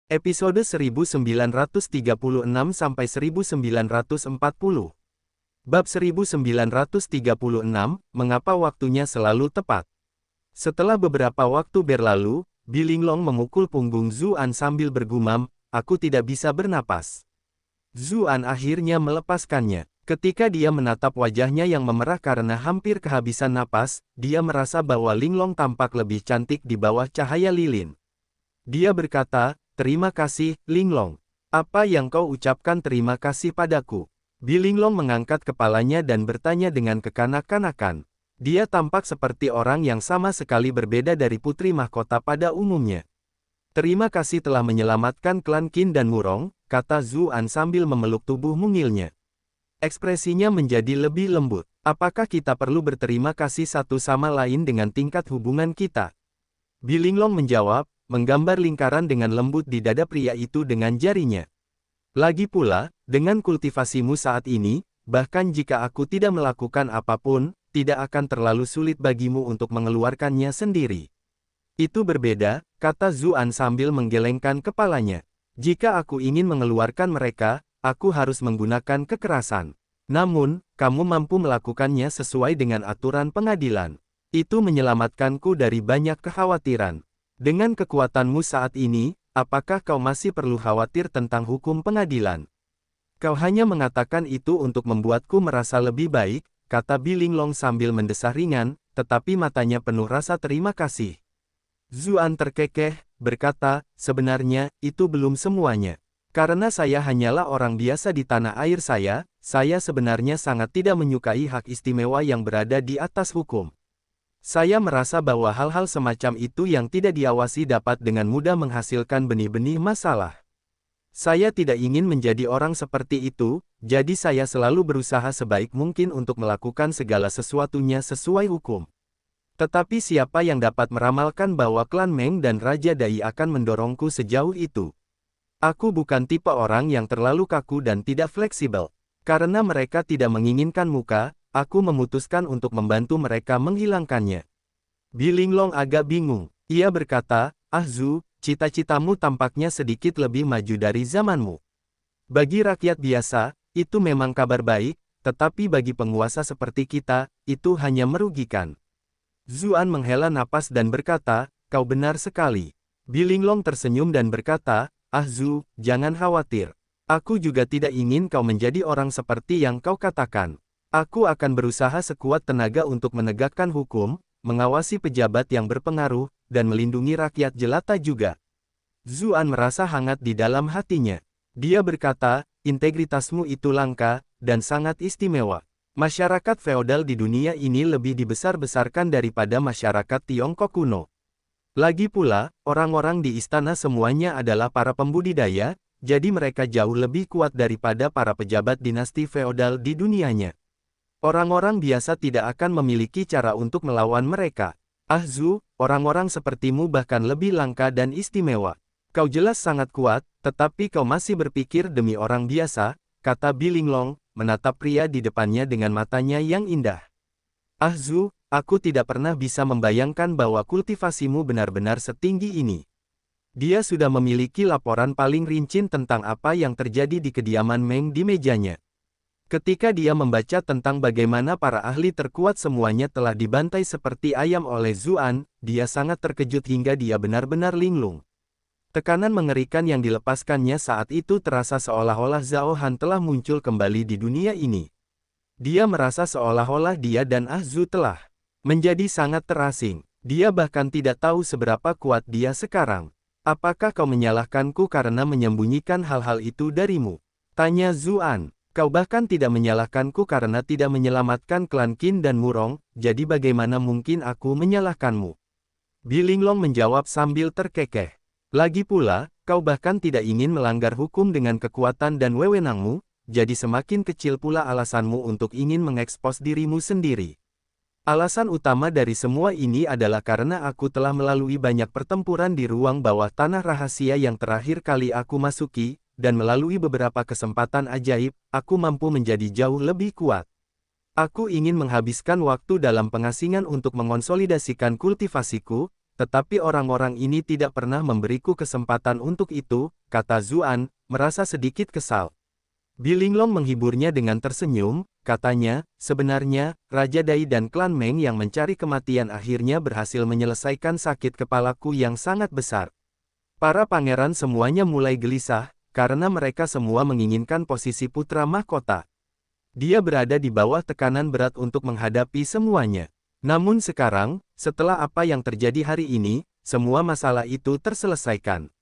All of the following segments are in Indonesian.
Episode 1936-1940. Bab 1936, Mengapa waktunya selalu tepat. Setelah beberapa waktu berlalu, Bilinglong memukul punggung Zuan sambil bergumam, "Aku tidak bisa bernapas." Zuan akhirnya melepaskannya. Ketika dia menatap wajahnya yang memerah karena hampir kehabisan napas, dia merasa bahwa Linglong tampak lebih cantik di bawah cahaya lilin. Dia berkata, "Terima kasih, Linglong. Apa yang kau ucapkan terima kasih padaku?" Bilinglong mengangkat kepalanya dan bertanya dengan kekanak-kanakan. Dia tampak seperti orang yang sama sekali berbeda dari putri mahkota pada umumnya. "Terima kasih telah menyelamatkan klan Qin dan Wurong," kata Zuan sambil memeluk tubuh mungilnya. Ekspresinya menjadi lebih lembut. "Apakah kita perlu berterima kasih satu sama lain dengan tingkat hubungan kita?" Bilinglong menjawab, menggambar lingkaran dengan lembut di dada pria itu dengan jarinya. "Lagi pula, dengan kultivasimu saat ini, bahkan jika aku tidak melakukan apapun, tidak akan terlalu sulit bagimu untuk mengeluarkannya sendiri." "Itu berbeda," kata Zuan sambil menggelengkan kepalanya. "Jika aku ingin mengeluarkan mereka, aku harus menggunakan kekerasan. Namun, kamu mampu melakukannya sesuai dengan aturan pengadilan. Itu menyelamatkanku dari banyak kekhawatiran. Dengan kekuatanmu saat ini, apakah kau masih perlu khawatir tentang hukum pengadilan? Kau hanya mengatakan itu untuk membuatku merasa lebih baik," kata Bilinglong sambil mendesah ringan, tetapi matanya penuh rasa terima kasih. Zuan terkekeh, berkata, "Sebenarnya, itu belum semuanya. Karena saya hanyalah orang biasa di tanah air saya sebenarnya sangat tidak menyukai hak istimewa yang berada di atas hukum. Saya merasa bahwa hal-hal semacam itu yang tidak diawasi dapat dengan mudah menghasilkan benih-benih masalah. Saya tidak ingin menjadi orang seperti itu, jadi saya selalu berusaha sebaik mungkin untuk melakukan segala sesuatunya sesuai hukum. Tetapi siapa yang dapat meramalkan bahwa klan Meng dan Raja Dai akan mendorongku sejauh itu? Aku bukan tipe orang yang terlalu kaku dan tidak fleksibel. Karena mereka tidak menginginkan muka, aku memutuskan untuk membantu mereka menghilangkannya." Bilinglong agak bingung. Ia berkata, "Zu, cita-citamu tampaknya sedikit lebih maju dari zamanmu. Bagi rakyat biasa, itu memang kabar baik, tetapi bagi penguasa seperti kita, itu hanya merugikan." Zuan menghela napas dan berkata, "Kau benar sekali." Bilinglong tersenyum dan berkata, Zu, jangan khawatir. Aku juga tidak ingin kau menjadi orang seperti yang kau katakan. Aku akan berusaha sekuat tenaga untuk menegakkan hukum, mengawasi pejabat yang berpengaruh, dan melindungi rakyat jelata juga." Zuan merasa hangat di dalam hatinya. Dia berkata, "Integritasmu itu langka, dan sangat istimewa. Masyarakat feodal di dunia ini lebih dibesar-besarkan daripada masyarakat Tiongkok kuno. Lagi pula, orang-orang di istana semuanya adalah para pembudidaya, jadi mereka jauh lebih kuat daripada para pejabat dinasti feodal di dunianya. Orang-orang biasa tidak akan memiliki cara untuk melawan mereka. Zu, orang-orang sepertimu bahkan lebih langka dan istimewa. Kau jelas sangat kuat, tetapi kau masih berpikir demi orang biasa," kata Bilinglong, menatap pria di depannya dengan matanya yang indah. Zu, aku tidak pernah bisa membayangkan bahwa kultivasimu benar-benar setinggi ini." Dia sudah memiliki laporan paling rinci tentang apa yang terjadi di kediaman Meng di mejanya. Ketika dia membaca tentang bagaimana para ahli terkuat semuanya telah dibantai seperti ayam oleh Zuan, dia sangat terkejut hingga dia benar-benar linglung. Tekanan mengerikan yang dilepaskannya saat itu terasa seolah-olah Zhao Han telah muncul kembali di dunia ini. Dia merasa seolah-olah dia dan Zu telah menjadi sangat terasing. Dia bahkan tidak tahu seberapa kuat dia sekarang. "Apakah kau menyalahkanku karena menyembunyikan hal-hal itu darimu?" tanya Zuan. "Kau bahkan tidak menyalahkanku karena tidak menyelamatkan klan Qin dan Wurong, jadi bagaimana mungkin aku menyalahkanmu?" Bilinglong menjawab sambil terkekeh. "Lagi pula, kau bahkan tidak ingin melanggar hukum dengan kekuatan dan wewenangmu, jadi semakin kecil pula alasanmu untuk ingin mengekspos dirimu sendiri. Alasan utama dari semua ini adalah karena aku telah melalui banyak pertempuran di ruang bawah tanah rahasia yang terakhir kali aku masuki, dan melalui beberapa kesempatan ajaib, aku mampu menjadi jauh lebih kuat. Aku ingin menghabiskan waktu dalam pengasingan untuk mengonsolidasikan kultivasiku, tetapi orang-orang ini tidak pernah memberiku kesempatan untuk itu, kata Zuan, merasa sedikit kesal. Bilinglong menghiburnya dengan tersenyum, katanya, sebenarnya, Raja Dai dan klan Meng yang mencari kematian akhirnya berhasil menyelesaikan sakit kepalaku yang sangat besar. Para pangeran semuanya mulai gelisah, karena mereka semua menginginkan posisi putra mahkota. Dia berada di bawah tekanan berat untuk menghadapi semuanya. Namun sekarang, setelah apa yang terjadi hari ini, semua masalah itu terselesaikan.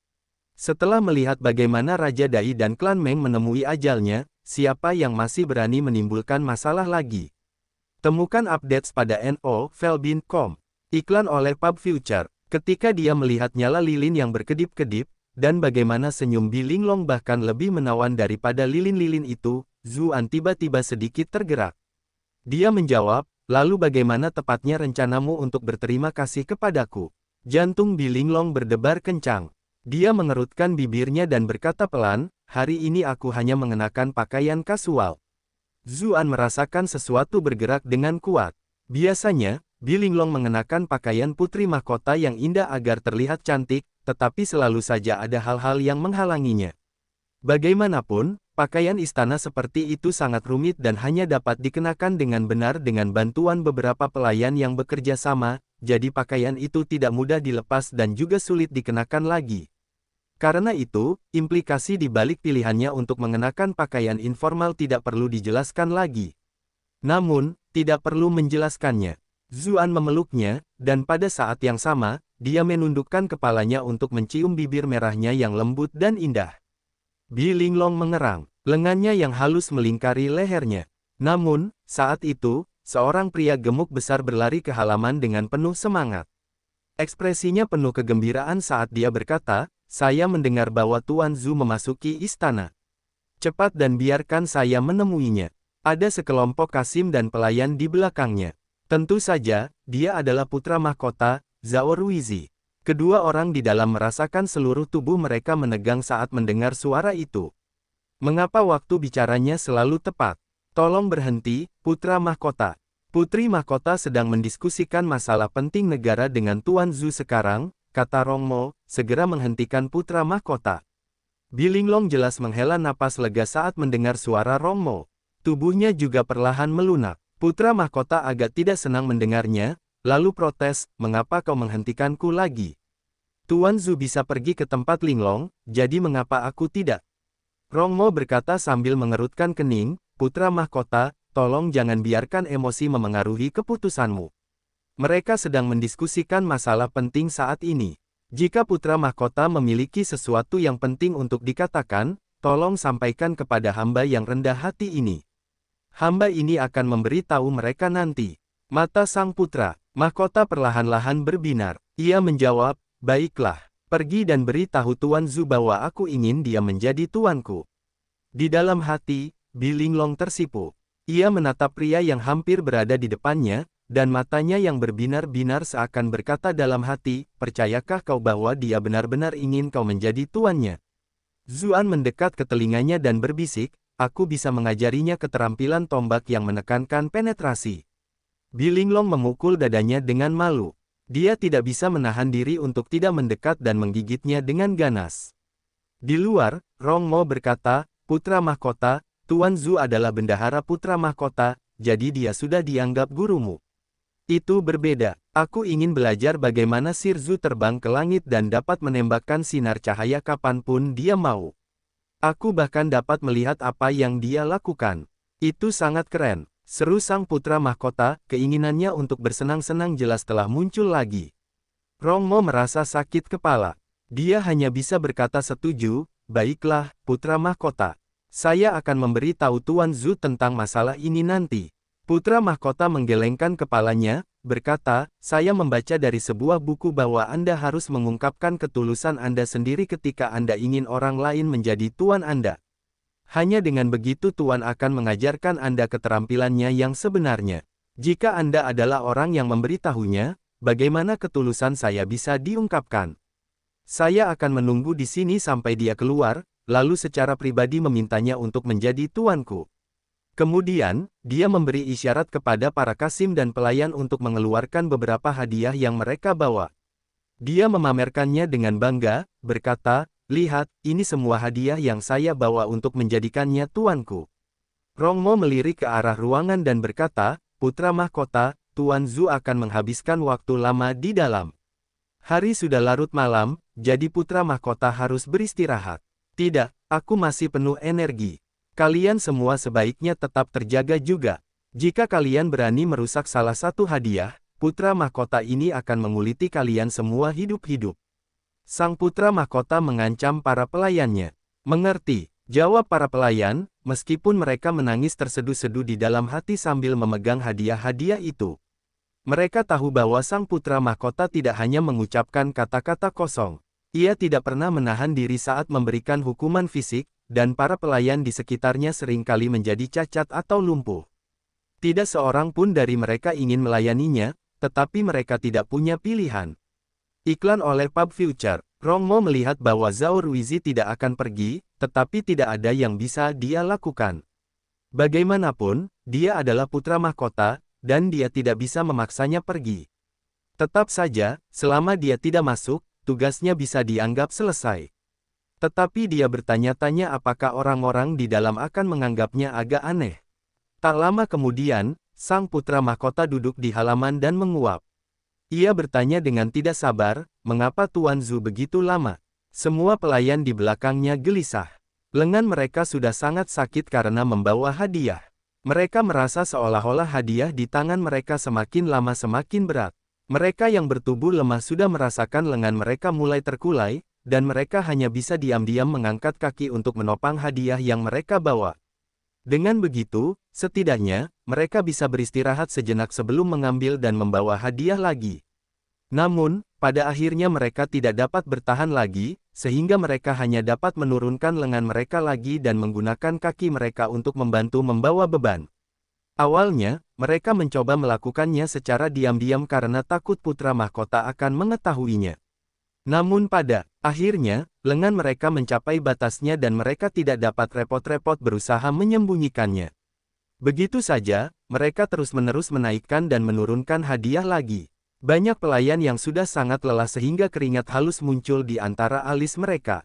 Setelah melihat bagaimana Raja Dai dan klan Meng menemui ajalnya, siapa yang masih berani menimbulkan masalah lagi? Temukan updates pada novelbin.com. Iklan oleh Pub Future. Ketika dia melihat nyala lilin yang berkedip-kedip, dan bagaimana senyum Bilinglong bahkan lebih menawan daripada lilin-lilin itu, Zuan tiba-tiba sedikit tergerak. Dia menjawab, lalu bagaimana tepatnya rencanamu untuk berterima kasih kepadaku? Jantung Bilinglong berdebar kencang. Dia mengerutkan bibirnya dan berkata pelan, hari ini aku hanya mengenakan pakaian kasual. Zuan merasakan sesuatu bergerak dengan kuat. Biasanya, Bilinglong mengenakan pakaian putri mahkota yang indah agar terlihat cantik, tetapi selalu saja ada hal-hal yang menghalanginya. Bagaimanapun, pakaian istana seperti itu sangat rumit dan hanya dapat dikenakan dengan benar dengan bantuan beberapa pelayan yang bekerja sama, jadi pakaian itu tidak mudah dilepas dan juga sulit dikenakan lagi. Karena itu, implikasi di balik pilihannya untuk mengenakan pakaian informal tidak perlu dijelaskan lagi. Namun, tidak perlu menjelaskannya. Zuan memeluknya, dan pada saat yang sama, dia menundukkan kepalanya untuk mencium bibir merahnya yang lembut dan indah. Bilinglong mengerang, lengannya yang halus melingkari lehernya. Namun, saat itu, seorang pria gemuk besar berlari ke halaman dengan penuh semangat. Ekspresinya penuh kegembiraan saat dia berkata, saya mendengar bahwa Tuan Zhu memasuki istana. Cepat dan biarkan saya menemuinya. Ada sekelompok kasim dan pelayan di belakangnya. Tentu saja, dia adalah putra mahkota, Zhao Ruizi. Kedua orang di dalam merasakan seluruh tubuh mereka menegang saat mendengar suara itu. Mengapa waktu bicaranya selalu tepat? Tolong berhenti, putra mahkota. Putri mahkota sedang mendiskusikan masalah penting negara dengan Tuan Zhu sekarang, kata Rongmo, segera menghentikan putra mahkota. Bilinglong jelas menghela napas lega saat mendengar suara Rongmo. Tubuhnya juga perlahan melunak. Putra mahkota agak tidak senang mendengarnya, lalu protes, mengapa kau menghentikanku lagi? Tuan Zhu bisa pergi ke tempat Linglong, jadi mengapa aku tidak? Rongmo berkata sambil mengerutkan kening, putra mahkota, tolong jangan biarkan emosi memengaruhi keputusanmu. Mereka sedang mendiskusikan masalah penting saat ini. Jika putra mahkota memiliki sesuatu yang penting untuk dikatakan, tolong sampaikan kepada hamba yang rendah hati ini. Hamba ini akan memberi tahu mereka nanti. Mata sang putra mahkota perlahan-lahan berbinar. Ia menjawab, baiklah, pergi dan beritahu Tuan Zhu bahwa aku ingin dia menjadi tuanku. Di dalam hati, Bilinglong tersipu. Ia menatap pria yang hampir berada di depannya, dan matanya yang berbinar-binar seakan berkata dalam hati, percayakah kau bahwa dia benar-benar ingin kau menjadi tuannya? Zuan mendekat ke telinganya dan berbisik, aku bisa mengajarinya keterampilan tombak yang menekankan penetrasi. Bilinglong memukul dadanya dengan malu. Dia tidak bisa menahan diri untuk tidak mendekat dan menggigitnya dengan ganas. Di luar, Rongmo berkata, putra mahkota, Tuan Zhu adalah bendahara putra mahkota, jadi dia sudah dianggap gurumu. Itu berbeda. Aku ingin belajar bagaimana Sir Zhu terbang ke langit dan dapat menembakkan sinar cahaya kapanpun dia mau. Aku bahkan dapat melihat apa yang dia lakukan. Itu sangat keren. Seru sang putra mahkota, keinginannya untuk bersenang-senang jelas telah muncul lagi. Rongmo merasa sakit kepala. Dia hanya bisa berkata setuju, baiklah, putra mahkota. Saya akan memberi tahu Tuan Zhu tentang masalah ini nanti. Putra mahkota menggelengkan kepalanya, berkata, saya membaca dari sebuah buku bahwa Anda harus mengungkapkan ketulusan Anda sendiri ketika Anda ingin orang lain menjadi tuan Anda. Hanya dengan begitu Tuan akan mengajarkan Anda keterampilannya yang sebenarnya. Jika Anda adalah orang yang memberitahunya, bagaimana ketulusan saya bisa diungkapkan? Saya akan menunggu di sini sampai dia keluar, lalu secara pribadi memintanya untuk menjadi tuanku. Kemudian, dia memberi isyarat kepada para kasim dan pelayan untuk mengeluarkan beberapa hadiah yang mereka bawa. Dia memamerkannya dengan bangga, berkata, "Lihat, ini semua hadiah yang saya bawa untuk menjadikannya tuanku." Rongmo melirik ke arah ruangan dan berkata, "Putra mahkota, Tuan Zhu akan menghabiskan waktu lama di dalam. Hari sudah larut malam, jadi putra mahkota harus beristirahat." "Tidak, aku masih penuh energi. Kalian semua sebaiknya tetap terjaga juga. Jika kalian berani merusak salah satu hadiah, putra mahkota ini akan menguliti kalian semua hidup-hidup." Sang putra mahkota mengancam para pelayannya. "Mengerti," jawab para pelayan, meskipun mereka menangis terseduh-seduh di dalam hati sambil memegang hadiah-hadiah itu. Mereka tahu bahwa sang putra mahkota tidak hanya mengucapkan kata-kata kosong. Ia tidak pernah menahan diri saat memberikan hukuman fisik, dan para pelayan di sekitarnya seringkali menjadi cacat atau lumpuh. Tidak seorang pun dari mereka ingin melayaninya, tetapi mereka tidak punya pilihan. Iklan oleh Pub Future. Rongmo melihat bahwa Zhao Ruizi tidak akan pergi, tetapi tidak ada yang bisa dia lakukan. Bagaimanapun, dia adalah putra mahkota, dan dia tidak bisa memaksanya pergi. Tetap saja, selama dia tidak masuk, tugasnya bisa dianggap selesai. Tetapi dia bertanya-tanya apakah orang-orang di dalam akan menganggapnya agak aneh. Tak lama kemudian, sang putra mahkota duduk di halaman dan menguap. Ia bertanya dengan tidak sabar, "Mengapa Tuan Zhu begitu lama?" Semua pelayan di belakangnya gelisah. Lengan mereka sudah sangat sakit karena membawa hadiah. Mereka merasa seolah-olah hadiah di tangan mereka semakin lama semakin berat. Mereka yang bertubuh lemah sudah merasakan lengan mereka mulai terkulai, dan mereka hanya bisa diam-diam mengangkat kaki untuk menopang hadiah yang mereka bawa. Dengan begitu, setidaknya, mereka bisa beristirahat sejenak sebelum mengambil dan membawa hadiah lagi. Namun, pada akhirnya mereka tidak dapat bertahan lagi, sehingga mereka hanya dapat menurunkan lengan mereka lagi dan menggunakan kaki mereka untuk membantu membawa beban. Awalnya, mereka mencoba melakukannya secara diam-diam karena takut putra mahkota akan mengetahuinya. Namun pada akhirnya, lengan mereka mencapai batasnya dan mereka tidak dapat repot-repot berusaha menyembunyikannya. Begitu saja, mereka terus-menerus menaikkan dan menurunkan hadiah lagi. Banyak pelayan yang sudah sangat lelah sehingga keringat halus muncul di antara alis mereka.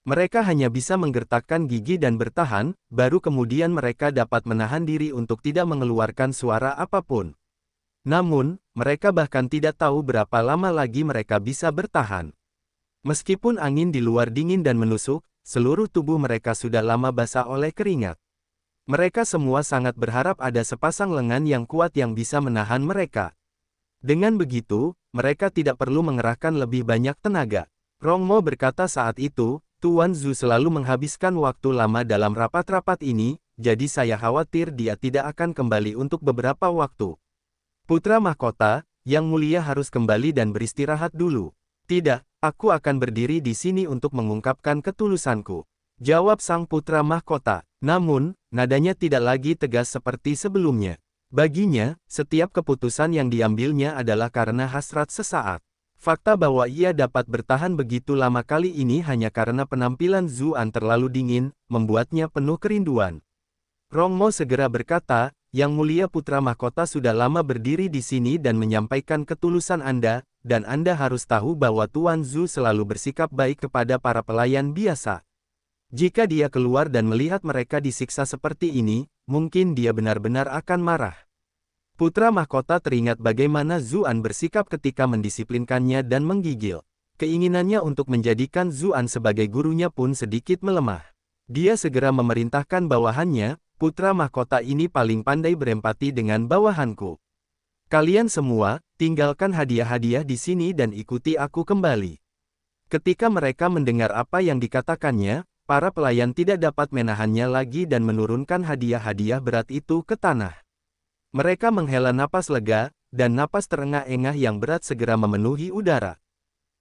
Mereka hanya bisa menggertakkan gigi dan bertahan, baru kemudian mereka dapat menahan diri untuk tidak mengeluarkan suara apapun. Namun, mereka bahkan tidak tahu berapa lama lagi mereka bisa bertahan. Meskipun angin di luar dingin dan menusuk, seluruh tubuh mereka sudah lama basah oleh keringat. Mereka semua sangat berharap ada sepasang lengan yang kuat yang bisa menahan mereka. Dengan begitu, mereka tidak perlu mengerahkan lebih banyak tenaga. Rongmo berkata saat itu, "Tuan Zhu selalu menghabiskan waktu lama dalam rapat-rapat ini, jadi saya khawatir dia tidak akan kembali untuk beberapa waktu." "Putra mahkota, yang mulia harus kembali dan beristirahat dulu." "Tidak, aku akan berdiri di sini untuk mengungkapkan ketulusanku," jawab sang putra mahkota. Namun, nadanya tidak lagi tegas seperti sebelumnya. Baginya, setiap keputusan yang diambilnya adalah karena hasrat sesaat. Fakta bahwa ia dapat bertahan begitu lama kali ini hanya karena penampilan Zhu An terlalu dingin, membuatnya penuh kerinduan. Rongmo segera berkata, "Yang mulia putra mahkota sudah lama berdiri di sini dan menyampaikan ketulusan Anda, dan Anda harus tahu bahwa Tuan Zhu selalu bersikap baik kepada para pelayan biasa. Jika dia keluar dan melihat mereka disiksa seperti ini, mungkin dia benar-benar akan marah." Putra mahkota teringat bagaimana Zhu An bersikap ketika mendisiplinkannya dan menggigil. Keinginannya untuk menjadikan Zhu An sebagai gurunya pun sedikit melemah. Dia segera memerintahkan bawahannya, "Putra mahkota ini paling pandai berempati dengan bawahanku. Kalian semua, tinggalkan hadiah-hadiah di sini dan ikuti aku kembali." Ketika mereka mendengar apa yang dikatakannya, para pelayan tidak dapat menahannya lagi dan menurunkan hadiah-hadiah berat itu ke tanah. Mereka menghela napas lega, dan napas terengah-engah yang berat segera memenuhi udara.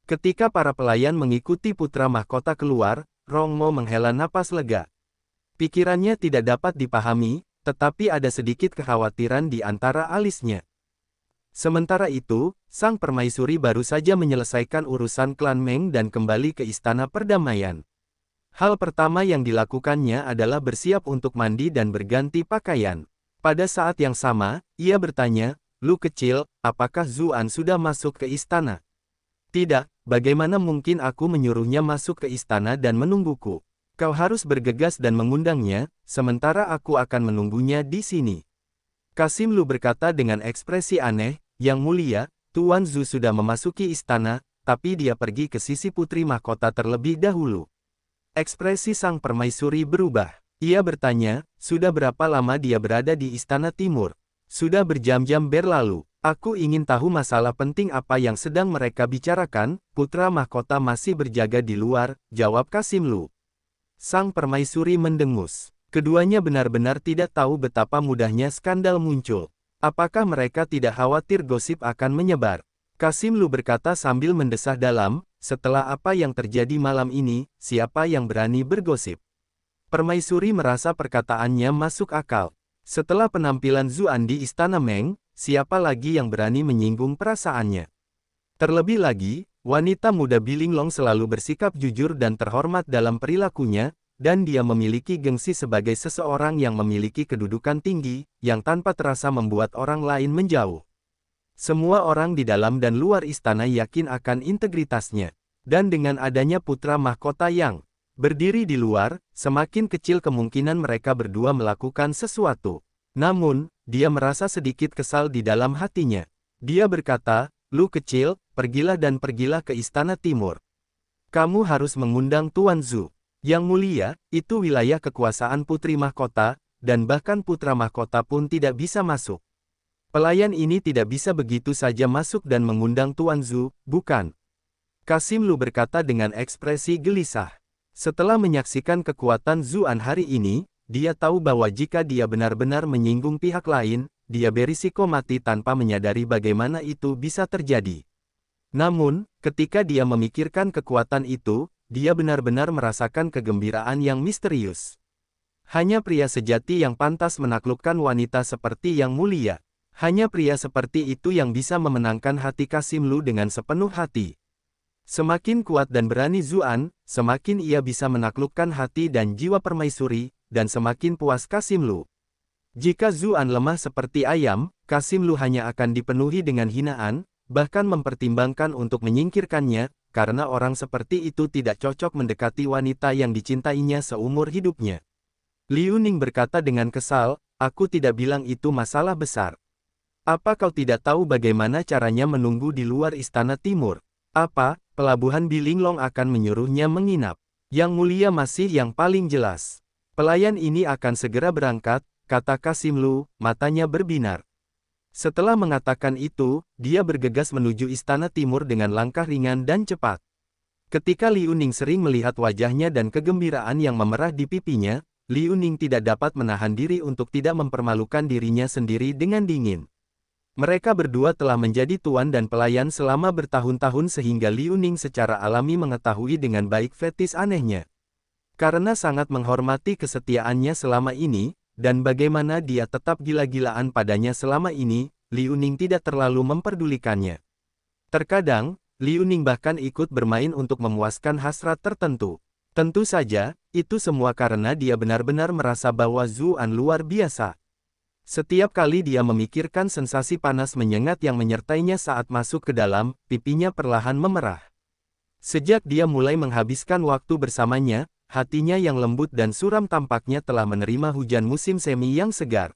Ketika para pelayan mengikuti putra mahkota keluar, Rongmo menghela napas lega. Pikirannya tidak dapat dipahami, tetapi ada sedikit kekhawatiran di antara alisnya. Sementara itu, sang permaisuri baru saja menyelesaikan urusan klan Meng dan kembali ke istana perdamaian. Hal pertama yang dilakukannya adalah bersiap untuk mandi dan berganti pakaian. Pada saat yang sama, ia bertanya, "Lu kecil, apakah Zhu An sudah masuk ke istana?" Tidak, bagaimana mungkin aku menyuruhnya masuk ke istana dan menungguku? Kau harus bergegas dan mengundangnya, sementara aku akan menunggunya di sini. Kasim Lu berkata dengan ekspresi aneh, Yang Mulia, Tuan Zhu sudah memasuki istana, tapi dia pergi ke sisi putri mahkota terlebih dahulu. Ekspresi sang permaisuri berubah. Ia bertanya, sudah berapa lama dia berada di istana timur? Sudah berjam-jam berlalu. Aku ingin tahu masalah penting apa yang sedang mereka bicarakan. Putra mahkota masih berjaga di luar, jawab Kasim Lu. Sang permaisuri mendengus. Keduanya benar-benar tidak tahu betapa mudahnya skandal muncul. Apakah mereka tidak khawatir gosip akan menyebar? Kasim Lu berkata sambil mendesah dalam, setelah apa yang terjadi malam ini, siapa yang berani bergosip? Permaisuri merasa perkataannya masuk akal. Setelah penampilan Zuan di Istana Meng, siapa lagi yang berani menyinggung perasaannya? Terlebih lagi, wanita muda Bilinglong selalu bersikap jujur dan terhormat dalam perilakunya, dan dia memiliki gengsi sebagai seseorang yang memiliki kedudukan tinggi, yang tanpa terasa membuat orang lain menjauh. Semua orang di dalam dan luar istana yakin akan integritasnya. Dan dengan adanya putra mahkota yang berdiri di luar, semakin kecil kemungkinan mereka berdua melakukan sesuatu. Namun, dia merasa sedikit kesal di dalam hatinya. Dia berkata, Lu kecil, pergilah dan pergilah ke istana timur. Kamu harus mengundang Tuan Zhu. Yang Mulia, itu wilayah kekuasaan putri mahkota, dan bahkan putra mahkota pun tidak bisa masuk. Pelayan ini tidak bisa begitu saja masuk dan mengundang Tuan Zhu, bukan? Kasim Lu berkata dengan ekspresi gelisah. Setelah menyaksikan kekuatan Zuan hari ini, dia tahu bahwa jika dia benar-benar menyinggung pihak lain, dia berisiko mati tanpa menyadari bagaimana itu bisa terjadi. Namun, ketika dia memikirkan kekuatan itu, dia benar-benar merasakan kegembiraan yang misterius. Hanya pria sejati yang pantas menaklukkan wanita seperti Yang Mulia. Hanya pria seperti itu yang bisa memenangkan hati Kasim Lu dengan sepenuh hati. Semakin kuat dan berani Zuan, semakin ia bisa menaklukkan hati dan jiwa permaisuri, dan semakin puas Kasim Lu. Jika Zuan lemah seperti ayam, Kasim Lu hanya akan dipenuhi dengan hinaan, bahkan mempertimbangkan untuk menyingkirkannya, karena orang seperti itu tidak cocok mendekati wanita yang dicintainya seumur hidupnya. Liu Ning berkata dengan kesal, aku tidak bilang itu masalah besar. Apa kau tidak tahu bagaimana caranya menunggu di luar istana timur? Apa, pelabuhan Bilinglong akan menyuruhnya menginap? Yang Mulia masih yang paling jelas. Pelayan ini akan segera berangkat, kata Kasim Lu, matanya berbinar. Setelah mengatakan itu, dia bergegas menuju istana timur dengan langkah ringan dan cepat. Ketika Liu Ning sering melihat wajahnya dan kegembiraan yang memerah di pipinya, Liu Ning tidak dapat menahan diri untuk tidak mempermalukan dirinya sendiri dengan dingin. Mereka berdua telah menjadi tuan dan pelayan selama bertahun-tahun sehingga Liu Ning secara alami mengetahui dengan baik fetis anehnya. Karena sangat menghormati kesetiaannya selama ini, dan bagaimana dia tetap gila-gilaan padanya selama ini, Liu Ning tidak terlalu memperdulikannya. Terkadang, Liu Ning bahkan ikut bermain untuk memuaskan hasrat tertentu. Tentu saja, itu semua karena dia benar-benar merasa bahwa Zuan luar biasa. Setiap kali dia memikirkan sensasi panas menyengat yang menyertainya saat masuk ke dalam, pipinya perlahan memerah. Sejak dia mulai menghabiskan waktu bersamanya, hatinya yang lembut dan suram tampaknya telah menerima hujan musim semi yang segar.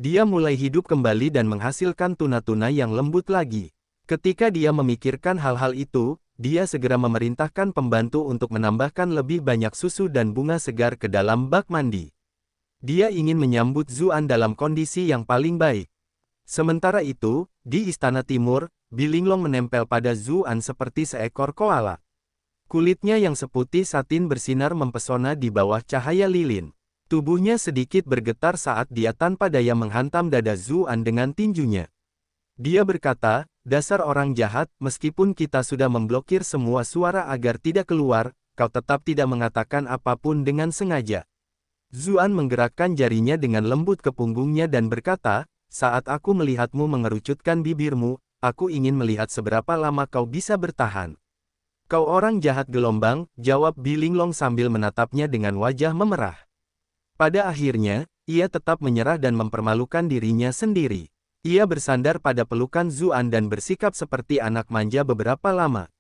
Dia mulai hidup kembali dan menghasilkan tuna-tuna yang lembut lagi. Ketika dia memikirkan hal-hal itu, dia segera memerintahkan pembantu untuk menambahkan lebih banyak susu dan bunga segar ke dalam bak mandi. Dia ingin menyambut Zuan dalam kondisi yang paling baik. Sementara itu, di Istana Timur, Bilinglong menempel pada Zuan seperti seekor koala. Kulitnya yang seputih satin bersinar mempesona di bawah cahaya lilin. Tubuhnya sedikit bergetar saat dia tanpa daya menghantam dada Zuan dengan tinjunya. Dia berkata, dasar orang jahat, meskipun kita sudah memblokir semua suara agar tidak keluar, kau tetap tidak mengatakan apapun dengan sengaja. Zuan menggerakkan jarinya dengan lembut ke punggungnya dan berkata, saat aku melihatmu mengerucutkan bibirmu, aku ingin melihat seberapa lama kau bisa bertahan. Kau orang jahat gelombang, jawab Bilinglong sambil menatapnya dengan wajah memerah. Pada akhirnya, ia tetap menyerah dan mempermalukan dirinya sendiri. Ia bersandar pada pelukan Zuan dan bersikap seperti anak manja beberapa lama.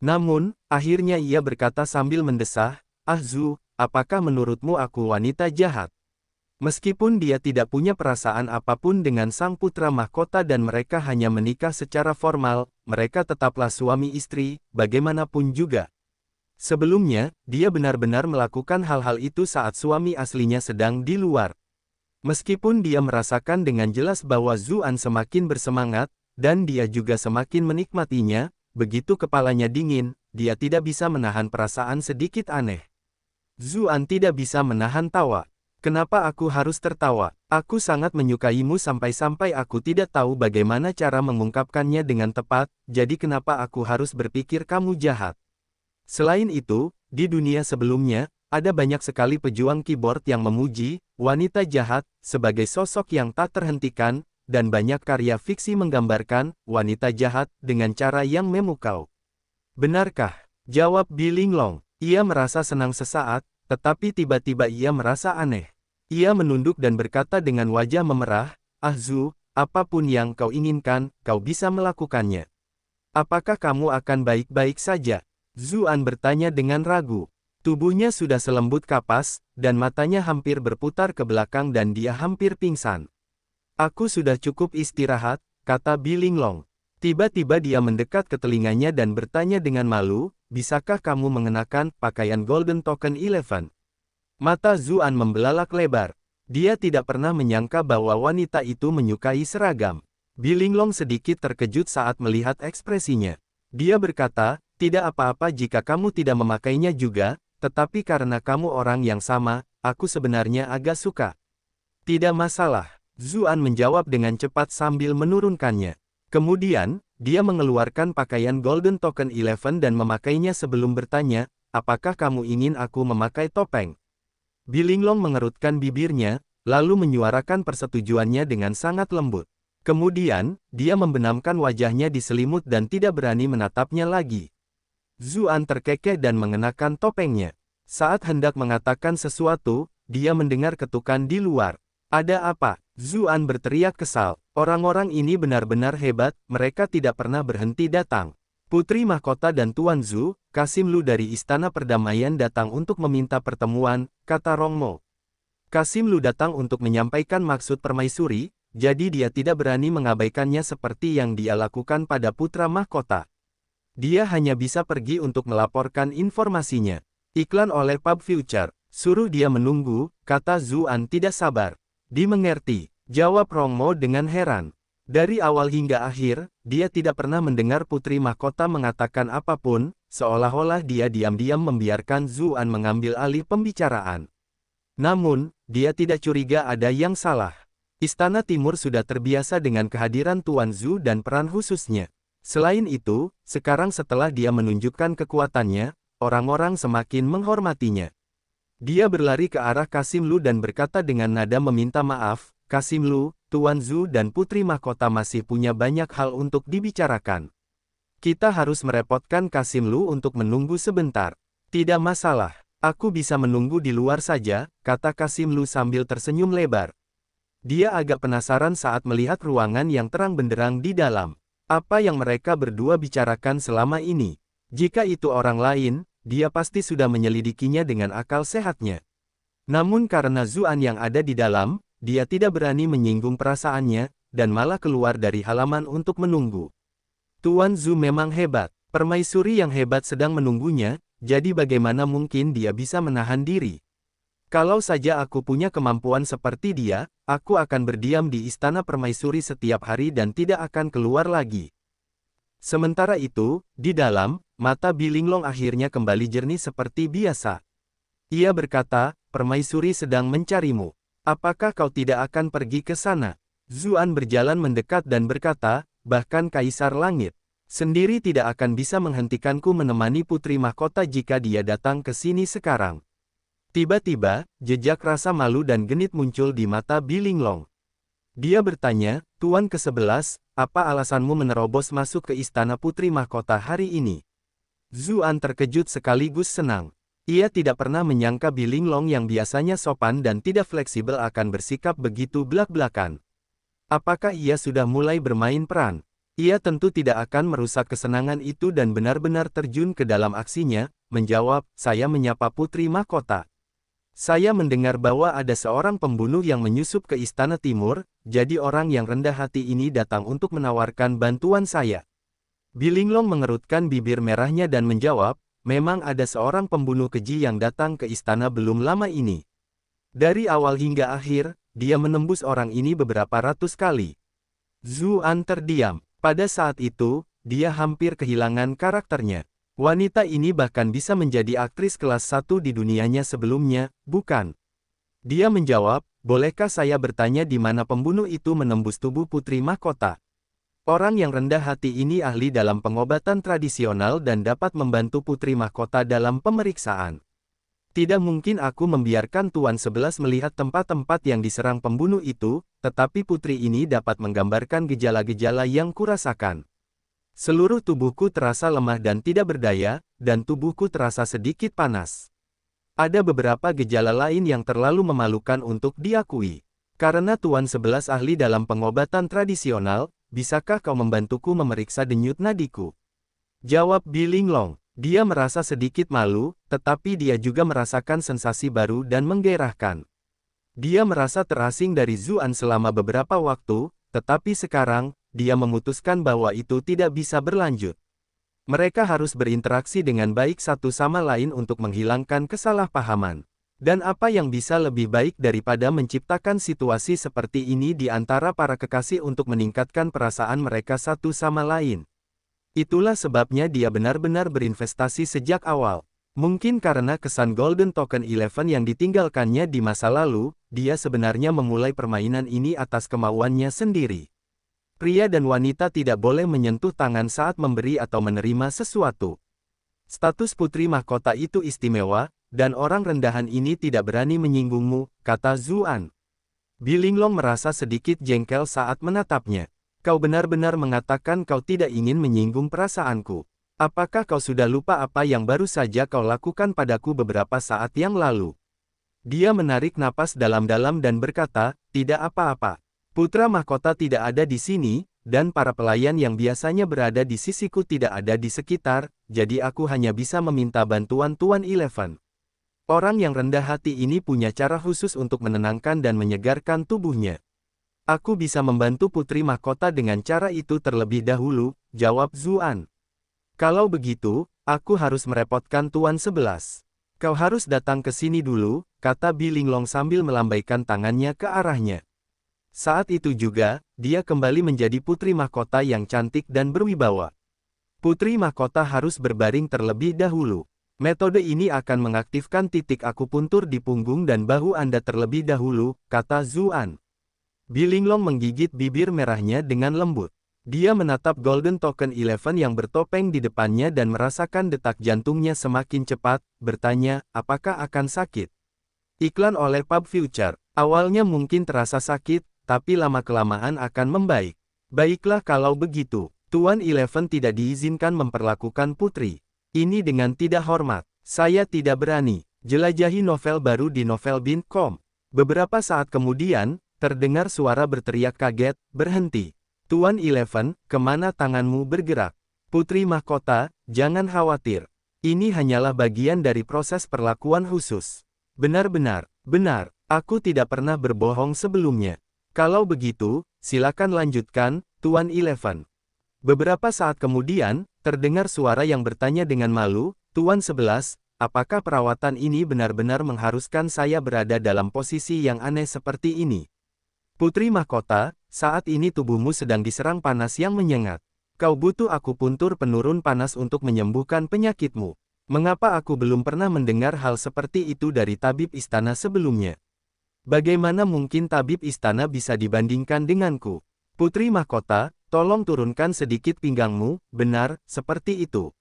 Namun, akhirnya ia berkata sambil mendesah, "Ah Zhu, apakah menurutmu aku wanita jahat?" Meskipun dia tidak punya perasaan apapun dengan sang putra mahkota dan mereka hanya menikah secara formal, mereka tetaplah suami istri, bagaimanapun juga. Sebelumnya, dia benar-benar melakukan hal-hal itu saat suami aslinya sedang di luar. Meskipun dia merasakan dengan jelas bahwa Zuan semakin bersemangat, dan dia juga semakin menikmatinya, begitu kepalanya dingin, dia tidak bisa menahan perasaan sedikit aneh. Zuan tidak bisa menahan tawa. Kenapa aku harus tertawa? Aku sangat menyukaimu sampai-sampai aku tidak tahu bagaimana cara mengungkapkannya dengan tepat, jadi kenapa aku harus berpikir kamu jahat? Selain itu, di dunia sebelumnya, ada banyak sekali pejuang keyboard yang memuji wanita jahat sebagai sosok yang tak terhentikan, dan banyak karya fiksi menggambarkan wanita jahat dengan cara yang memukau. Benarkah? Jawab Bilinglong. Ia merasa senang sesaat, tetapi tiba-tiba ia merasa aneh. Ia menunduk dan berkata dengan wajah memerah, "Ah Zhu, apapun yang kau inginkan, kau bisa melakukannya. Apakah kamu akan baik-baik saja?" Zuan bertanya dengan ragu. Tubuhnya sudah selembut kapas, dan matanya hampir berputar ke belakang dan dia hampir pingsan. "Aku sudah cukup istirahat," kata Bilinglong. Tiba-tiba dia mendekat ke telinganya dan bertanya dengan malu, "Bisakah kamu mengenakan pakaian Golden Token 11? Mata Zuan membelalak lebar. Dia tidak pernah menyangka bahwa wanita itu menyukai seragam. Bilinglong sedikit terkejut saat melihat ekspresinya. Dia berkata, "Tidak apa-apa jika kamu tidak memakainya juga, tetapi karena kamu orang yang sama, aku sebenarnya agak suka." "Tidak masalah," Zuan menjawab dengan cepat sambil menurunkannya. Kemudian, dia mengeluarkan pakaian Golden Token 11 dan memakainya sebelum bertanya, "Apakah kamu ingin aku memakai topeng?" Bilinglong mengerutkan bibirnya, lalu menyuarakan persetujuannya dengan sangat lembut. Kemudian, dia membenamkan wajahnya di selimut dan tidak berani menatapnya lagi. Zuan terkekeh dan mengenakan topengnya. Saat hendak mengatakan sesuatu, dia mendengar ketukan di luar. "Ada apa?" Zuan berteriak kesal. Orang-orang ini benar-benar hebat, mereka tidak pernah berhenti datang. Putri Mahkota dan Tuan Zhu, Kasim Lu dari Istana Perdamaian datang untuk meminta pertemuan, kata Rongmo. Kasim Lu datang untuk menyampaikan maksud permaisuri, jadi dia tidak berani mengabaikannya seperti yang dia lakukan pada Putra Mahkota. Dia hanya bisa pergi untuk melaporkan informasinya. Iklan oleh Pub Future, suruh dia menunggu, kata Zuan tidak sabar. Dimengerti, jawab Rongmo dengan heran. Dari awal hingga akhir, dia tidak pernah mendengar Putri Mahkota mengatakan apapun, seolah-olah dia diam-diam membiarkan Zuan mengambil alih pembicaraan. Namun, dia tidak curiga ada yang salah. Istana Timur sudah terbiasa dengan kehadiran Tuan Zhu dan peran khususnya. Selain itu, sekarang setelah dia menunjukkan kekuatannya, orang-orang semakin menghormatinya. Dia berlari ke arah Kasim Lu dan berkata dengan nada meminta maaf, "Kasim Lu, Tuan Zhu dan Putri Mahkota masih punya banyak hal untuk dibicarakan. Kita harus merepotkan Kasim Lu untuk menunggu sebentar." "Tidak masalah, aku bisa menunggu di luar saja," kata Kasim Lu sambil tersenyum lebar. Dia agak penasaran saat melihat ruangan yang terang benderang di dalam. Apa yang mereka berdua bicarakan selama ini? Jika itu orang lain, dia pasti sudah menyelidikinya dengan akal sehatnya. Namun karena Zuan yang ada di dalam, dia tidak berani menyinggung perasaannya, dan malah keluar dari halaman untuk menunggu. Tuan Zhu memang hebat, permaisuri yang hebat sedang menunggunya, jadi bagaimana mungkin dia bisa menahan diri? Kalau saja aku punya kemampuan seperti dia, aku akan berdiam di istana permaisuri setiap hari dan tidak akan keluar lagi. Sementara itu, di dalam, mata Bilinglong akhirnya kembali jernih seperti biasa. Ia berkata, "Permaisuri sedang mencarimu. Apakah kau tidak akan pergi ke sana?" Zuan berjalan mendekat dan berkata, "Bahkan Kaisar Langit sendiri tidak akan bisa menghentikanku menemani Putri Mahkota jika dia datang ke sini sekarang." Tiba-tiba, jejak rasa malu dan genit muncul di mata Bilinglong. Dia bertanya, "Tuan ke-11, apa alasanmu menerobos masuk ke Istana Putri Mahkota hari ini?" Zuan terkejut sekaligus senang. Ia tidak pernah menyangka Bilinglong yang biasanya sopan dan tidak fleksibel akan bersikap begitu belak-belakan. Apakah ia sudah mulai bermain peran? Ia tentu tidak akan merusak kesenangan itu dan benar-benar terjun ke dalam aksinya, menjawab, saya menyapa Putri Mahkota. Saya mendengar bahwa ada seorang pembunuh yang menyusup ke Istana Timur, jadi orang yang rendah hati ini datang untuk menawarkan bantuan saya. Bilinglong mengerutkan bibir merahnya dan menjawab, memang ada seorang pembunuh keji yang datang ke istana belum lama ini. Dari awal hingga akhir, dia menembus orang ini beberapa ratus kali. Zuan terdiam. Pada saat itu, dia hampir kehilangan karakternya. Wanita ini bahkan bisa menjadi aktris kelas 1 di dunianya sebelumnya, bukan? Dia menjawab, bolehkah saya bertanya di mana pembunuh itu menembus tubuh Putri Mahkota? Orang yang rendah hati ini ahli dalam pengobatan tradisional dan dapat membantu Putri Mahkota dalam pemeriksaan. Tidak mungkin aku membiarkan Tuan 11 melihat tempat-tempat yang diserang pembunuh itu, tetapi putri ini dapat menggambarkan gejala-gejala yang kurasakan. Seluruh tubuhku terasa lemah dan tidak berdaya, dan tubuhku terasa sedikit panas. Ada beberapa gejala lain yang terlalu memalukan untuk diakui. Karena Tuan 11 ahli dalam pengobatan tradisional, bisakah kau membantuku memeriksa denyut nadiku? Jawab Bilinglong. Dia merasa sedikit malu, tetapi dia juga merasakan sensasi baru dan menggairahkan. Dia merasa terasing dari Zuan selama beberapa waktu, tetapi sekarang, dia memutuskan bahwa itu tidak bisa berlanjut. Mereka harus berinteraksi dengan baik satu sama lain untuk menghilangkan kesalahpahaman. Dan apa yang bisa lebih baik daripada menciptakan situasi seperti ini di antara para kekasih untuk meningkatkan perasaan mereka satu sama lain. Itulah sebabnya dia benar-benar berinvestasi sejak awal. Mungkin karena kesan Golden Token 11 yang ditinggalkannya di masa lalu, dia sebenarnya memulai permainan ini atas kemauannya sendiri. Pria dan wanita tidak boleh menyentuh tangan saat memberi atau menerima sesuatu. Status Putri Mahkota itu istimewa, dan orang rendahan ini tidak berani menyinggungmu, kata Zuan. Bilinglong merasa sedikit jengkel saat menatapnya. Kau benar-benar mengatakan kau tidak ingin menyinggung perasaanku. Apakah kau sudah lupa apa yang baru saja kau lakukan padaku beberapa saat yang lalu? Dia menarik napas dalam-dalam dan berkata, tidak apa-apa. Putra Mahkota tidak ada di sini, dan para pelayan yang biasanya berada di sisiku tidak ada di sekitar, jadi aku hanya bisa meminta bantuan Tuan 11. Orang yang rendah hati ini punya cara khusus untuk menenangkan dan menyegarkan tubuhnya. Aku bisa membantu Putri Mahkota dengan cara itu terlebih dahulu, jawab Zuan. Kalau begitu, aku harus merepotkan Tuan 11. Kau harus datang ke sini dulu, kata Bilinglong sambil melambaikan tangannya ke arahnya. Saat itu juga, dia kembali menjadi Putri Mahkota yang cantik dan berwibawa. Putri Mahkota harus berbaring terlebih dahulu. Metode ini akan mengaktifkan titik akupuntur di punggung dan bahu Anda terlebih dahulu, kata Zuan. Bilinglong menggigit bibir merahnya dengan lembut. Dia menatap Golden Token 11 yang bertopeng di depannya dan merasakan detak jantungnya semakin cepat, bertanya, apakah akan sakit? Iklan oleh Pub Future. Awalnya mungkin terasa sakit, tapi lama-kelamaan akan membaik. Baiklah kalau begitu, Tuan 11 tidak diizinkan memperlakukan putri ini dengan tidak hormat. Saya tidak berani. Jelajahi novel baru di novelbind.com. Beberapa saat kemudian, terdengar suara berteriak kaget, berhenti. Tuan 11, kemana tanganmu bergerak? Putri Mahkota, jangan khawatir. Ini hanyalah bagian dari proses perlakuan khusus. Benar-benar, benar, aku tidak pernah berbohong sebelumnya. Kalau begitu, silakan lanjutkan, Tuan 11. Beberapa saat kemudian, terdengar suara yang bertanya dengan malu, Tuan 11, apakah perawatan ini benar-benar mengharuskan saya berada dalam posisi yang aneh seperti ini? Putri Mahkota, saat ini tubuhmu sedang diserang panas yang menyengat. Kau butuh akupuntur penurun panas untuk menyembuhkan penyakitmu. Mengapa aku belum pernah mendengar hal seperti itu dari tabib istana sebelumnya? Bagaimana mungkin tabib istana bisa dibandingkan denganku? Putri Mahkota, tolong turunkan sedikit pinggangmu, benar, seperti itu.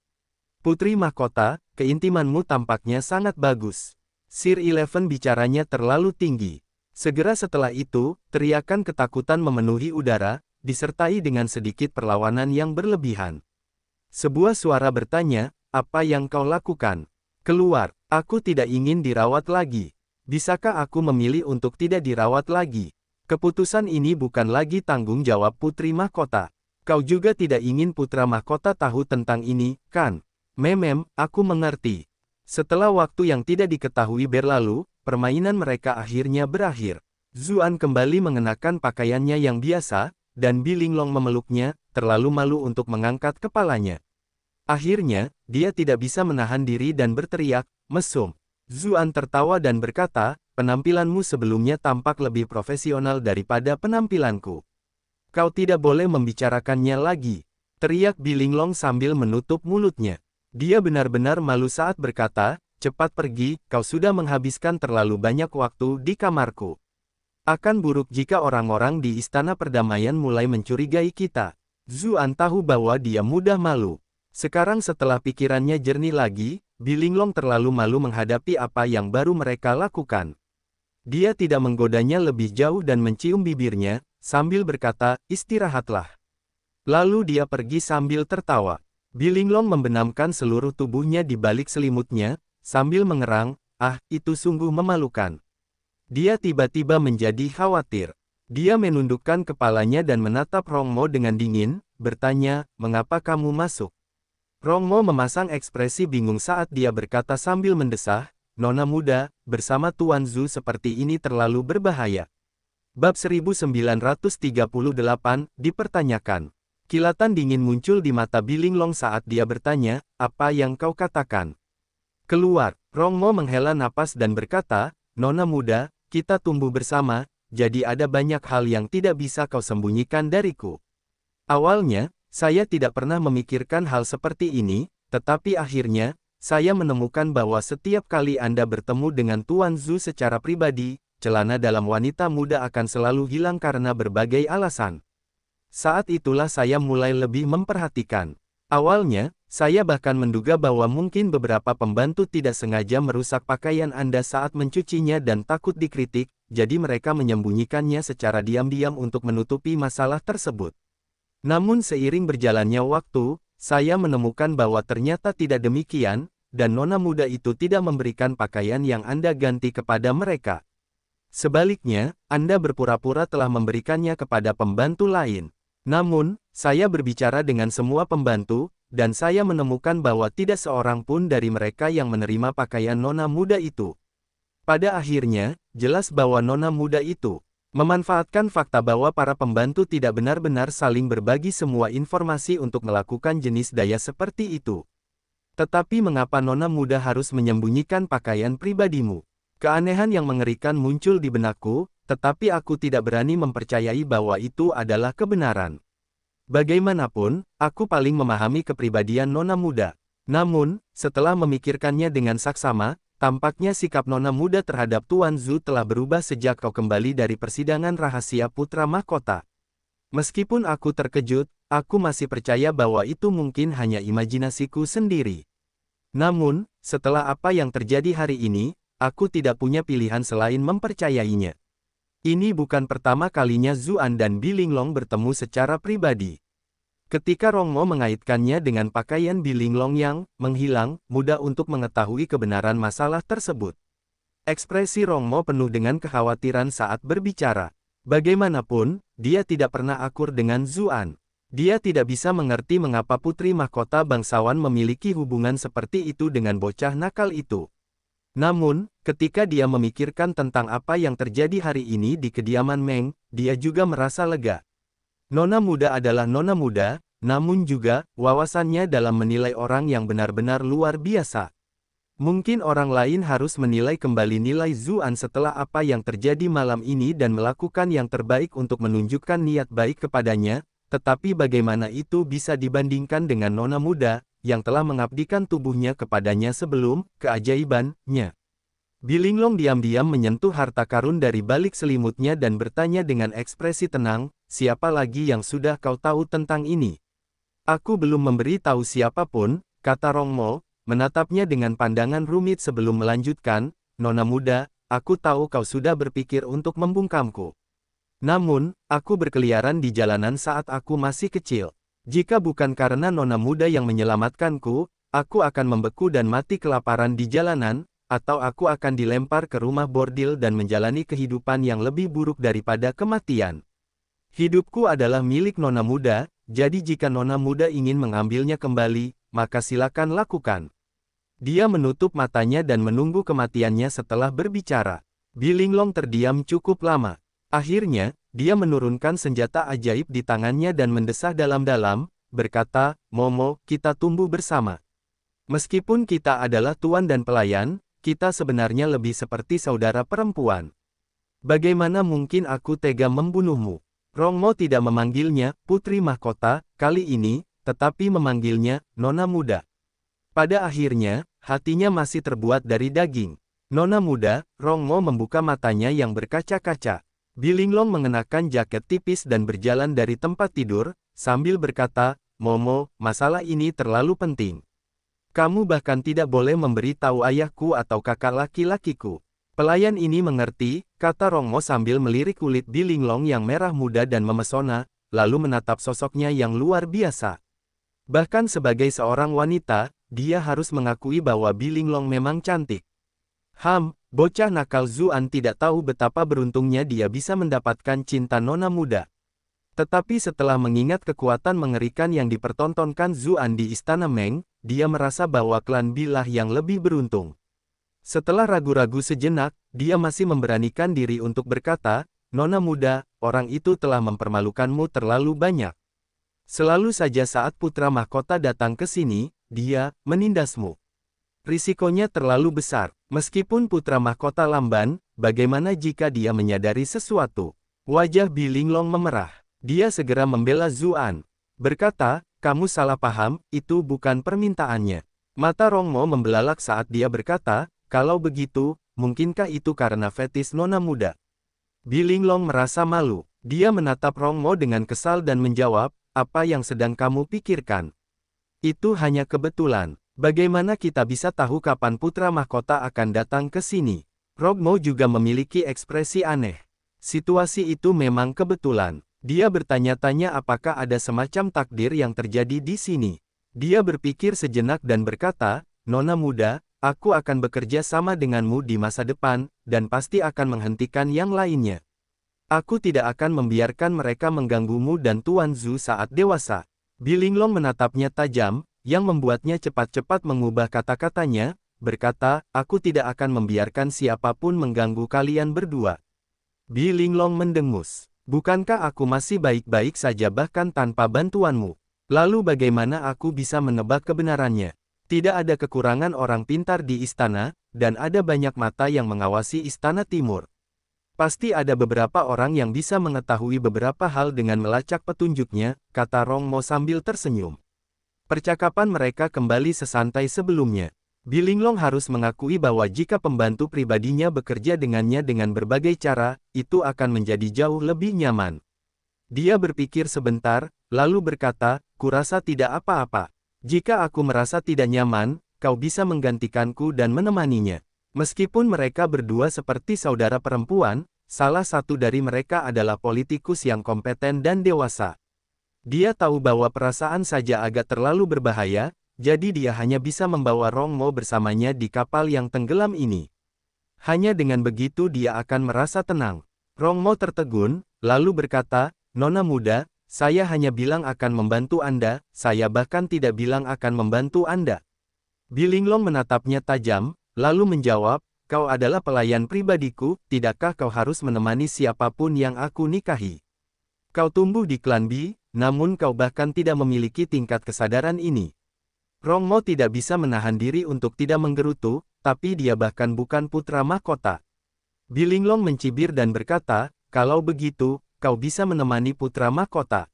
Putri Mahkota, keintimanmu tampaknya sangat bagus. Sir 11 bicaranya terlalu tinggi. Segera setelah itu, teriakan ketakutan memenuhi udara, disertai dengan sedikit perlawanan yang berlebihan. Sebuah suara bertanya, apa yang kau lakukan? Keluar, aku tidak ingin dirawat lagi. Bisakah aku memilih untuk tidak dirawat lagi? Keputusan ini bukan lagi tanggung jawab Putri Mahkota. Kau juga tidak ingin putra mahkota tahu tentang ini, kan? Aku mengerti. Setelah waktu yang tidak diketahui berlalu, permainan mereka akhirnya berakhir. Zuan kembali mengenakan pakaiannya yang biasa, dan Bilinglong memeluknya, terlalu malu untuk mengangkat kepalanya. Akhirnya, dia tidak bisa menahan diri dan berteriak, mesum. Zuan tertawa dan berkata, penampilanmu sebelumnya tampak lebih profesional daripada penampilanku. Kau tidak boleh membicarakannya lagi, teriak Bilinglong sambil menutup mulutnya. Dia benar-benar malu saat berkata, cepat pergi, kau sudah menghabiskan terlalu banyak waktu di kamarku. Akan buruk jika orang-orang di Istana Perdamaian mulai mencurigai kita. Zuan tahu bahwa dia mudah malu. Sekarang setelah pikirannya jernih lagi, Bilinglong terlalu malu menghadapi apa yang baru mereka lakukan. Dia tidak menggodanya lebih jauh dan mencium bibirnya, sambil berkata, istirahatlah. Lalu dia pergi sambil tertawa. Bilinglong membenamkan seluruh tubuhnya di balik selimutnya, sambil mengerang, itu sungguh memalukan. Dia tiba-tiba menjadi khawatir. Dia menundukkan kepalanya dan menatap Rongmo dengan dingin, bertanya, mengapa kamu masuk? Rongmo memasang ekspresi bingung saat dia berkata sambil mendesah, Nona muda, bersama Tuan Zhu seperti ini terlalu berbahaya. Bab 1938, dipertanyakan. Kilatan dingin muncul di mata Bilinglong saat dia bertanya, apa yang kau katakan? Keluar, Rongmo menghela napas dan berkata, Nona muda, kita tumbuh bersama, jadi ada banyak hal yang tidak bisa kau sembunyikan dariku. Awalnya, saya tidak pernah memikirkan hal seperti ini, tetapi akhirnya, saya menemukan bahwa setiap kali Anda bertemu dengan Tuan Zhu secara pribadi, celana dalam wanita muda akan selalu hilang karena berbagai alasan. Saat itulah saya mulai lebih memperhatikan. Awalnya, saya bahkan menduga bahwa mungkin beberapa pembantu tidak sengaja merusak pakaian Anda saat mencucinya dan takut dikritik, jadi mereka menyembunyikannya secara diam-diam untuk menutupi masalah tersebut. Namun seiring berjalannya waktu, saya menemukan bahwa ternyata tidak demikian, dan nona muda itu tidak memberikan pakaian yang Anda ganti kepada mereka. Sebaliknya, Anda berpura-pura telah memberikannya kepada pembantu lain. Namun, saya berbicara dengan semua pembantu, dan saya menemukan bahwa tidak seorang pun dari mereka yang menerima pakaian nona muda itu. Pada akhirnya, jelas bahwa nona muda itu memanfaatkan fakta bahwa para pembantu tidak benar-benar saling berbagi semua informasi untuk melakukan jenis daya seperti itu. Tetapi mengapa nona muda harus menyembunyikan pakaian pribadimu? Keanehan yang mengerikan muncul di benakku, tetapi aku tidak berani mempercayai bahwa itu adalah kebenaran. Bagaimanapun, aku paling memahami kepribadian nona muda. Namun, setelah memikirkannya dengan saksama, tampaknya sikap nona muda terhadap Tuan Zhu telah berubah sejak kau kembali dari persidangan rahasia putra mahkota. Meskipun aku terkejut, aku masih percaya bahwa itu mungkin hanya imajinasiku sendiri. Namun, setelah apa yang terjadi hari ini, aku tidak punya pilihan selain mempercayainya. Ini bukan pertama kalinya Zuan dan Bilinglong bertemu secara pribadi. Ketika Rongmo mengaitkannya dengan pakaian Bilinglong yang menghilang, mudah untuk mengetahui kebenaran masalah tersebut. Ekspresi Rongmo penuh dengan kekhawatiran saat berbicara. Bagaimanapun, dia tidak pernah akur dengan Zuan. Dia tidak bisa mengerti mengapa putri mahkota bangsawan memiliki hubungan seperti itu dengan bocah nakal itu. Namun, ketika dia memikirkan tentang apa yang terjadi hari ini di kediaman Meng, dia juga merasa lega. Nona muda adalah nona muda, namun juga, wawasannya dalam menilai orang yang benar-benar luar biasa. Mungkin orang lain harus menilai kembali nilai Zuan setelah apa yang terjadi malam ini dan melakukan yang terbaik untuk menunjukkan niat baik kepadanya, tetapi bagaimana itu bisa dibandingkan dengan nona muda, yang telah mengabdikan tubuhnya kepadanya sebelum keajaibannya. Bilinglong diam-diam menyentuh harta karun dari balik selimutnya dan bertanya dengan ekspresi tenang, siapa lagi yang sudah kau tahu tentang ini? Aku belum memberi tahu siapapun, kata Rongmo, menatapnya dengan pandangan rumit sebelum melanjutkan, nona muda, aku tahu kau sudah berpikir untuk membungkamku. Namun, aku berkeliaran di jalanan saat aku masih kecil. Jika bukan karena nona muda yang menyelamatkanku, aku akan membeku dan mati kelaparan di jalanan, atau aku akan dilempar ke rumah bordil dan menjalani kehidupan yang lebih buruk daripada kematian. Hidupku adalah milik nona muda, jadi jika nona muda ingin mengambilnya kembali, maka silakan lakukan. Dia menutup matanya dan menunggu kematiannya setelah berbicara. Bilinglong terdiam cukup lama. Akhirnya, dia menurunkan senjata ajaib di tangannya dan mendesah dalam-dalam, berkata, Momo, kita tumbuh bersama. Meskipun kita adalah tuan dan pelayan, kita sebenarnya lebih seperti saudara perempuan. Bagaimana mungkin aku tega membunuhmu? Rongmo tidak memanggilnya Putri Mahkota kali ini, tetapi memanggilnya Nona Muda. Pada akhirnya, hatinya masih terbuat dari daging. Nona muda, Rongmo membuka matanya yang berkaca-kaca. Bilinglong mengenakan jaket tipis dan berjalan dari tempat tidur, sambil berkata, Momo, masalah ini terlalu penting. Kamu bahkan tidak boleh memberi tahu ayahku atau kakak laki-lakiku. Pelayan ini mengerti, kata Rongmo sambil melirik kulit Bilinglong yang merah muda dan memesona, lalu menatap sosoknya yang luar biasa. Bahkan sebagai seorang wanita, dia harus mengakui bahwa Bilinglong memang cantik. Bocah nakal Zuan tidak tahu betapa beruntungnya dia bisa mendapatkan cinta nona muda. Tetapi setelah mengingat kekuatan mengerikan yang dipertontonkan Zuan di Istana Meng, dia merasa bahwa klan Bilah yang lebih beruntung. Setelah ragu-ragu sejenak, dia masih memberanikan diri untuk berkata, Nona muda, orang itu telah mempermalukanmu terlalu banyak. Selalu saja saat putra mahkota datang ke sini, dia menindasmu. Risikonya terlalu besar. Meskipun putra mahkota lamban, bagaimana jika dia menyadari sesuatu? Wajah Bilinglong memerah. Dia segera membela Zuan. Berkata, kamu salah paham, itu bukan permintaannya. Mata Rongmo membelalak saat dia berkata, kalau begitu, mungkinkah itu karena fetis nona muda? Bilinglong merasa malu. Dia menatap Rongmo dengan kesal dan menjawab, apa yang sedang kamu pikirkan? Itu hanya kebetulan. Bagaimana kita bisa tahu kapan putra mahkota akan datang ke sini? Rongmo juga memiliki ekspresi aneh. Situasi itu memang kebetulan. Dia bertanya-tanya apakah ada semacam takdir yang terjadi di sini. Dia berpikir sejenak dan berkata, Nona muda, aku akan bekerja sama denganmu di masa depan, dan pasti akan menghentikan yang lainnya. Aku tidak akan membiarkan mereka mengganggumu dan Tuan Zhu saat dewasa. Bilinglong menatapnya tajam, yang membuatnya cepat-cepat mengubah kata-katanya, berkata, aku tidak akan membiarkan siapapun mengganggu kalian berdua. Bilinglong mendengus. Bukankah aku masih baik-baik saja bahkan tanpa bantuanmu? Lalu bagaimana aku bisa menebak kebenarannya? Tidak ada kekurangan orang pintar di istana, dan ada banyak mata yang mengawasi istana timur. Pasti ada beberapa orang yang bisa mengetahui beberapa hal dengan melacak petunjuknya, kata Rongmo sambil tersenyum. Percakapan mereka kembali sesantai sebelumnya. Bilinglong harus mengakui bahwa jika pembantu pribadinya bekerja dengannya dengan berbagai cara, itu akan menjadi jauh lebih nyaman. Dia berpikir sebentar, lalu berkata, kurasa tidak apa-apa. Jika aku merasa tidak nyaman, kau bisa menggantikanku dan menemaninya. Meskipun mereka berdua seperti saudara perempuan, salah satu dari mereka adalah politikus yang kompeten dan dewasa. Dia tahu bahwa perasaan saja agak terlalu berbahaya, jadi dia hanya bisa membawa Rongmo bersamanya di kapal yang tenggelam ini. Hanya dengan begitu dia akan merasa tenang. Rongmo tertegun, lalu berkata, Nona muda, saya hanya bilang akan membantu Anda, saya bahkan tidak bilang akan membantu Anda. Bilinglong menatapnya tajam, lalu menjawab, kau adalah pelayan pribadiku, tidakkah kau harus menemani siapapun yang aku nikahi? Kau tumbuh di klan Bi, namun kau bahkan tidak memiliki tingkat kesadaran ini. Rongmo tidak bisa menahan diri untuk tidak menggerutu, tapi dia bahkan bukan putra mahkota. Bilinglong mencibir dan berkata, kalau begitu, kau bisa menemani putra mahkota.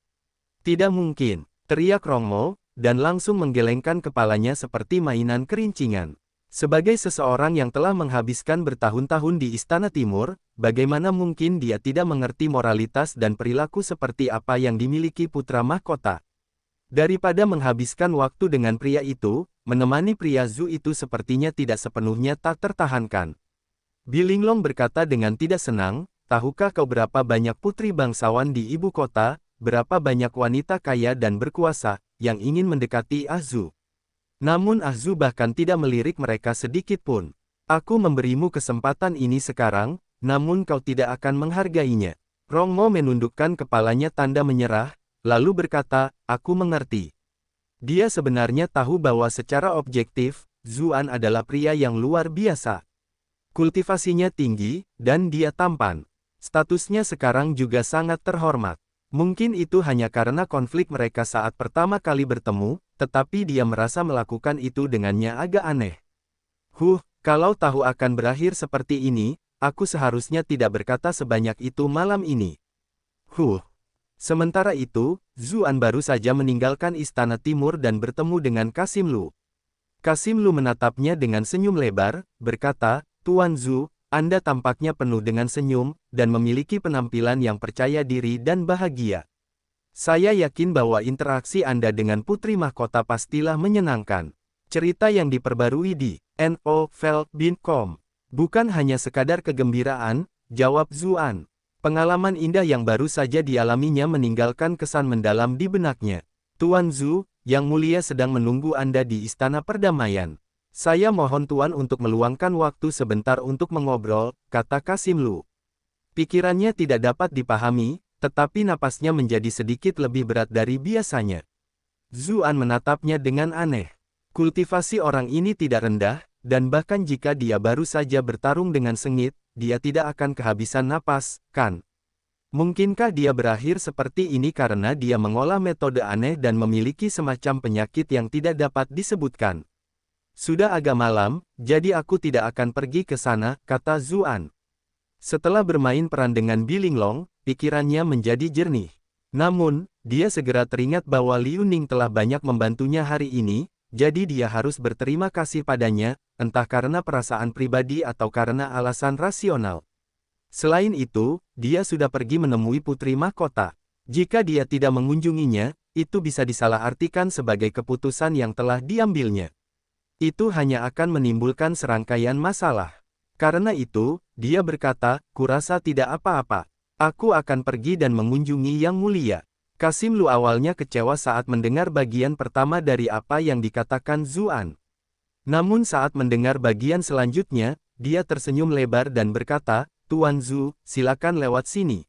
Tidak mungkin, teriak Rongmo, dan langsung menggelengkan kepalanya seperti mainan kerincingan. Sebagai seseorang yang telah menghabiskan bertahun-tahun di Istana Timur, bagaimana mungkin dia tidak mengerti moralitas dan perilaku seperti apa yang dimiliki putra mahkota? Daripada menghabiskan waktu dengan pria itu, menemani pria Zhu itu sepertinya tidak sepenuhnya tak tertahankan. Bilinglong berkata dengan tidak senang, tahukah kau berapa banyak putri bangsawan di ibu kota, berapa banyak wanita kaya dan berkuasa, yang ingin mendekati Zhu? Namun Zhu bahkan tidak melirik mereka sedikit pun. Aku memberimu kesempatan ini sekarang, namun kau tidak akan menghargainya. Rongmo menundukkan kepalanya tanda menyerah, lalu berkata, "Aku mengerti." Dia sebenarnya tahu bahwa secara objektif, Zuan adalah pria yang luar biasa. Kultivasinya tinggi, dan dia tampan. Statusnya sekarang juga sangat terhormat. Mungkin itu hanya karena konflik mereka saat pertama kali bertemu, tetapi dia merasa melakukan itu dengannya agak aneh. Kalau tahu akan berakhir seperti ini, aku seharusnya tidak berkata sebanyak itu malam ini. Sementara itu, Zuan baru saja meninggalkan Istana Timur dan bertemu dengan Kasim Lu. Kasim Lu menatapnya dengan senyum lebar, berkata, "Tuan Zhu, Anda tampaknya penuh dengan senyum, dan memiliki penampilan yang percaya diri dan bahagia. Saya yakin bahwa interaksi Anda dengan Putri Mahkota pastilah menyenangkan." Cerita yang diperbarui di novel.com. Bukan hanya sekadar kegembiraan, jawab Zuan. Pengalaman indah yang baru saja dialaminya meninggalkan kesan mendalam di benaknya. "Tuan Zhu, Yang Mulia sedang menunggu Anda di Istana Perdamaian. Saya mohon Tuan untuk meluangkan waktu sebentar untuk mengobrol," kata Kasim Lu. Pikirannya tidak dapat dipahami, tetapi napasnya menjadi sedikit lebih berat dari biasanya. Zuan menatapnya dengan aneh. Kultivasi orang ini tidak rendah, dan bahkan jika dia baru saja bertarung dengan sengit, dia tidak akan kehabisan napas, kan? Mungkinkah dia berakhir seperti ini karena dia mengolah metode aneh dan memiliki semacam penyakit yang tidak dapat disebutkan? Sudah agak malam, jadi aku tidak akan pergi ke sana, kata Zuan. Setelah bermain peran dengan Bilinglong, pikirannya menjadi jernih. Namun, dia segera teringat bahwa Liu Ning telah banyak membantunya hari ini, jadi dia harus berterima kasih padanya, entah karena perasaan pribadi atau karena alasan rasional. Selain itu, dia sudah pergi menemui Putri Mahkota. Jika dia tidak mengunjunginya, itu bisa disalahartikan sebagai keputusan yang telah diambilnya. Itu hanya akan menimbulkan serangkaian masalah. Karena itu, dia berkata, "Kurasa tidak apa-apa. Aku akan pergi dan mengunjungi Yang Mulia." Kasim Lu awalnya kecewa saat mendengar bagian pertama dari apa yang dikatakan Zuan. Namun saat mendengar bagian selanjutnya, dia tersenyum lebar dan berkata, "Tuan Zhu, silakan lewat sini."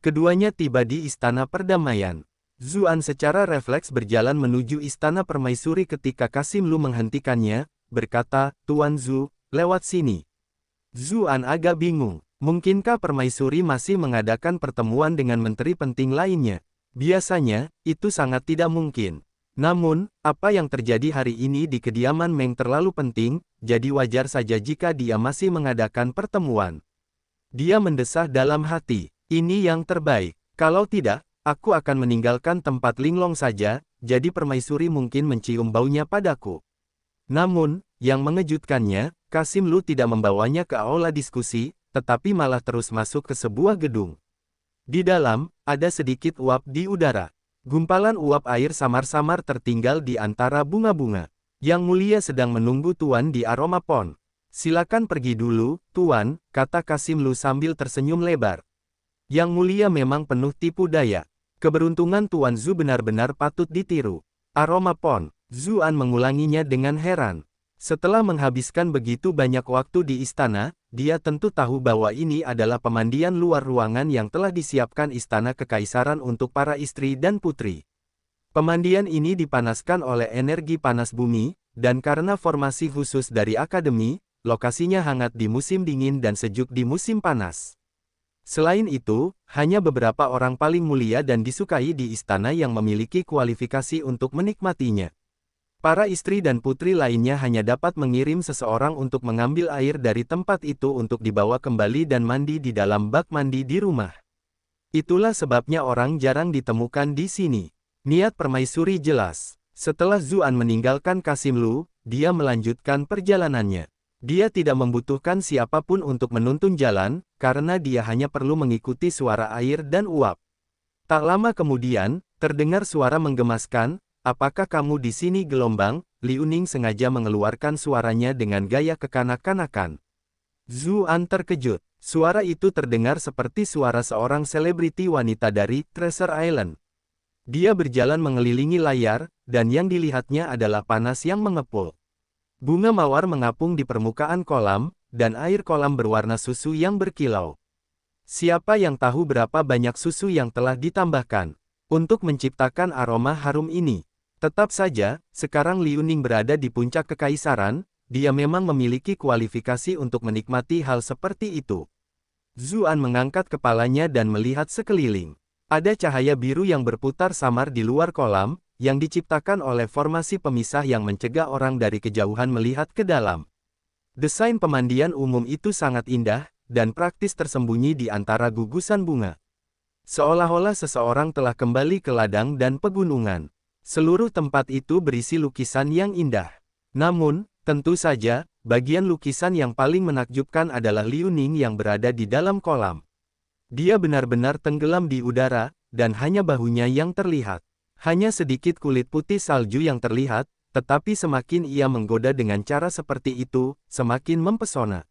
Keduanya tiba di Istana Perdamaian. Zuan secara refleks berjalan menuju Istana Permaisuri ketika Kasim Lu menghentikannya, berkata, "Tuan Zhu, lewat sini." Zuan agak bingung. Mungkinkah Permaisuri masih mengadakan pertemuan dengan menteri penting lainnya? Biasanya, itu sangat tidak mungkin. Namun, apa yang terjadi hari ini di kediaman Meng terlalu penting, jadi wajar saja jika dia masih mengadakan pertemuan. Dia mendesah dalam hati, "Ini yang terbaik. Kalau tidak, aku akan meninggalkan tempat Linglong saja, jadi Permaisuri mungkin mencium baunya padaku." Namun, yang mengejutkannya, Kasim Lu tidak membawanya ke aula diskusi, tetapi malah terus masuk ke sebuah gedung. Di dalam, ada sedikit uap di udara. Gumpalan uap air samar-samar tertinggal di antara bunga-bunga. Yang Mulia sedang menunggu Tuan di Aroma Pond. "Silakan pergi dulu, Tuan," kata Kasim Lu sambil tersenyum lebar. Yang Mulia memang penuh tipu daya. Keberuntungan Tuan Zhu benar-benar patut ditiru. Aroma Pond. Zuan mengulanginya dengan heran. Setelah menghabiskan begitu banyak waktu di istana, dia tentu tahu bahwa ini adalah pemandian luar ruangan yang telah disiapkan Istana Kekaisaran untuk para istri dan putri. Pemandian ini dipanaskan oleh energi panas bumi, dan karena formasi khusus dari akademi, lokasinya hangat di musim dingin dan sejuk di musim panas. Selain itu, hanya beberapa orang paling mulia dan disukai di istana yang memiliki kualifikasi untuk menikmatinya. Para istri dan putri lainnya hanya dapat mengirim seseorang untuk mengambil air dari tempat itu untuk dibawa kembali dan mandi di dalam bak mandi di rumah. Itulah sebabnya orang jarang ditemukan di sini. Niat Permaisuri jelas. Setelah Zuan meninggalkan Kasim Lu, dia melanjutkan perjalanannya. Dia tidak membutuhkan siapapun untuk menuntun jalan, karena dia hanya perlu mengikuti suara air dan uap. Tak lama kemudian, terdengar suara menggemaskan, "Apakah kamu di sini gelombang?" Liu Ning sengaja mengeluarkan suaranya dengan gaya kekanak-kanakan. Zuan terkejut. Suara itu terdengar seperti suara seorang selebriti wanita dari Treasure Island. Dia berjalan mengelilingi layar, dan yang dilihatnya adalah panas yang mengepul. Bunga mawar mengapung di permukaan kolam, dan air kolam berwarna susu yang berkilau. Siapa yang tahu berapa banyak susu yang telah ditambahkan? untuk menciptakan aroma harum ini. Tetap saja, sekarang Liu Ning berada di puncak kekaisaran, dia memang memiliki kualifikasi untuk menikmati hal seperti itu. Zuan mengangkat kepalanya dan melihat sekeliling. Ada cahaya biru yang berputar samar di luar kolam, yang diciptakan oleh formasi pemisah yang mencegah orang dari kejauhan melihat ke dalam. Desain pemandian umum itu sangat indah, dan praktis tersembunyi di antara gugusan bunga. Seolah-olah seseorang telah kembali ke ladang dan pegunungan. Seluruh tempat itu berisi lukisan yang indah. Namun, tentu saja, bagian lukisan yang paling menakjubkan adalah Liu Ning yang berada di dalam kolam. Dia benar-benar tenggelam di udara, dan hanya bahunya yang terlihat. Hanya sedikit kulit putih salju yang terlihat, tetapi semakin ia menggoda dengan cara seperti itu, semakin mempesona.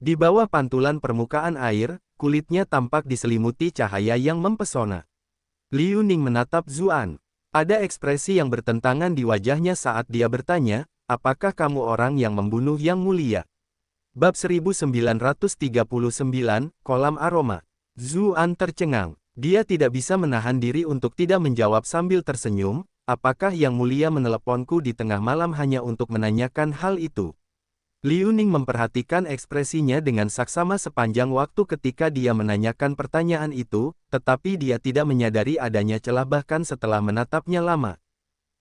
Di bawah pantulan permukaan air, kulitnya tampak diselimuti cahaya yang mempesona. Liu Ning menatap Zuan. Ada ekspresi yang bertentangan di wajahnya saat dia bertanya, apakah kamu orang yang membunuh Yang Mulia? Bab 1939, Kolam Aroma. Zuan tercengang. Dia tidak bisa menahan diri untuk tidak menjawab sambil tersenyum, apakah Yang Mulia meneleponku di tengah malam hanya untuk menanyakan hal itu? Liu Ning memperhatikan ekspresinya dengan saksama sepanjang waktu ketika dia menanyakan pertanyaan itu, tetapi dia tidak menyadari adanya celah bahkan setelah menatapnya lama.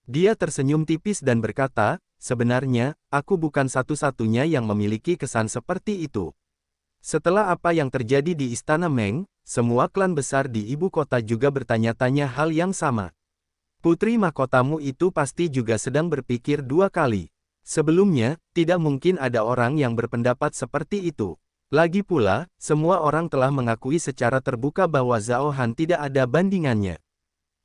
Dia tersenyum tipis dan berkata, sebenarnya, aku bukan satu-satunya yang memiliki kesan seperti itu. Setelah apa yang terjadi di Istana Meng, semua klan besar di ibu kota juga bertanya-tanya hal yang sama. Putri mahkotamu itu pasti juga sedang berpikir dua kali. Sebelumnya, tidak mungkin ada orang yang berpendapat seperti itu. Lagi pula, semua orang telah mengakui secara terbuka bahwa Zhao Han tidak ada bandingannya.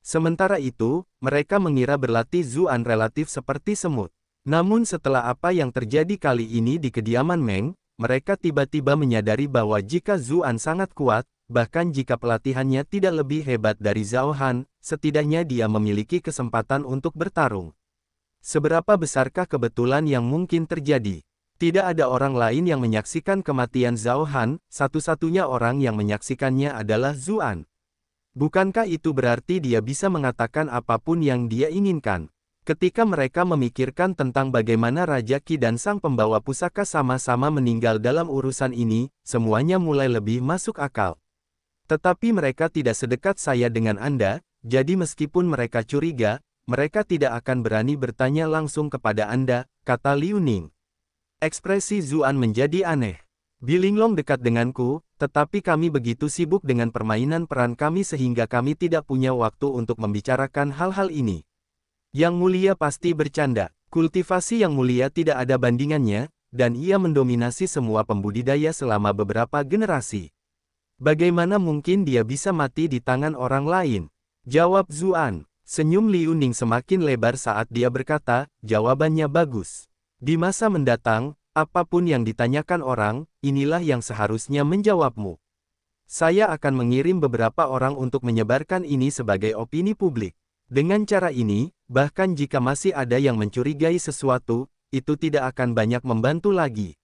Sementara itu, mereka mengira berlatih Zuan relatif seperti semut. Namun setelah apa yang terjadi kali ini di kediaman Meng, mereka tiba-tiba menyadari bahwa jika Zuan sangat kuat, bahkan jika pelatihannya tidak lebih hebat dari Zhao Han, setidaknya dia memiliki kesempatan untuk bertarung. Seberapa besarkah kebetulan yang mungkin terjadi? Tidak ada orang lain yang menyaksikan kematian Zhao Han, satu-satunya orang yang menyaksikannya adalah Zuan. Bukankah itu berarti dia bisa mengatakan apapun yang dia inginkan? Ketika mereka memikirkan tentang bagaimana Raja Qi dan sang pembawa pusaka sama-sama meninggal dalam urusan ini, semuanya mulai lebih masuk akal. Tetapi mereka tidak sedekat saya dengan Anda, jadi meskipun mereka curiga, mereka tidak akan berani bertanya langsung kepada Anda, kata Liu Ning. Ekspresi Zuan menjadi aneh. Bilinglong dekat denganku, tetapi kami begitu sibuk dengan permainan peran kami sehingga kami tidak punya waktu untuk membicarakan hal-hal ini. Yang Mulia pasti bercanda. Kultivasi Yang Mulia tidak ada bandingannya, dan ia mendominasi semua pembudidaya selama beberapa generasi. Bagaimana mungkin dia bisa mati di tangan orang lain? Jawab Zuan. Senyum Liu Ning semakin lebar saat dia berkata, jawabannya bagus. Di masa mendatang, apapun yang ditanyakan orang, inilah yang seharusnya menjawabmu. Saya akan mengirim beberapa orang untuk menyebarkan ini sebagai opini publik. Dengan cara ini, bahkan jika masih ada yang mencurigai sesuatu, itu tidak akan banyak membantu lagi.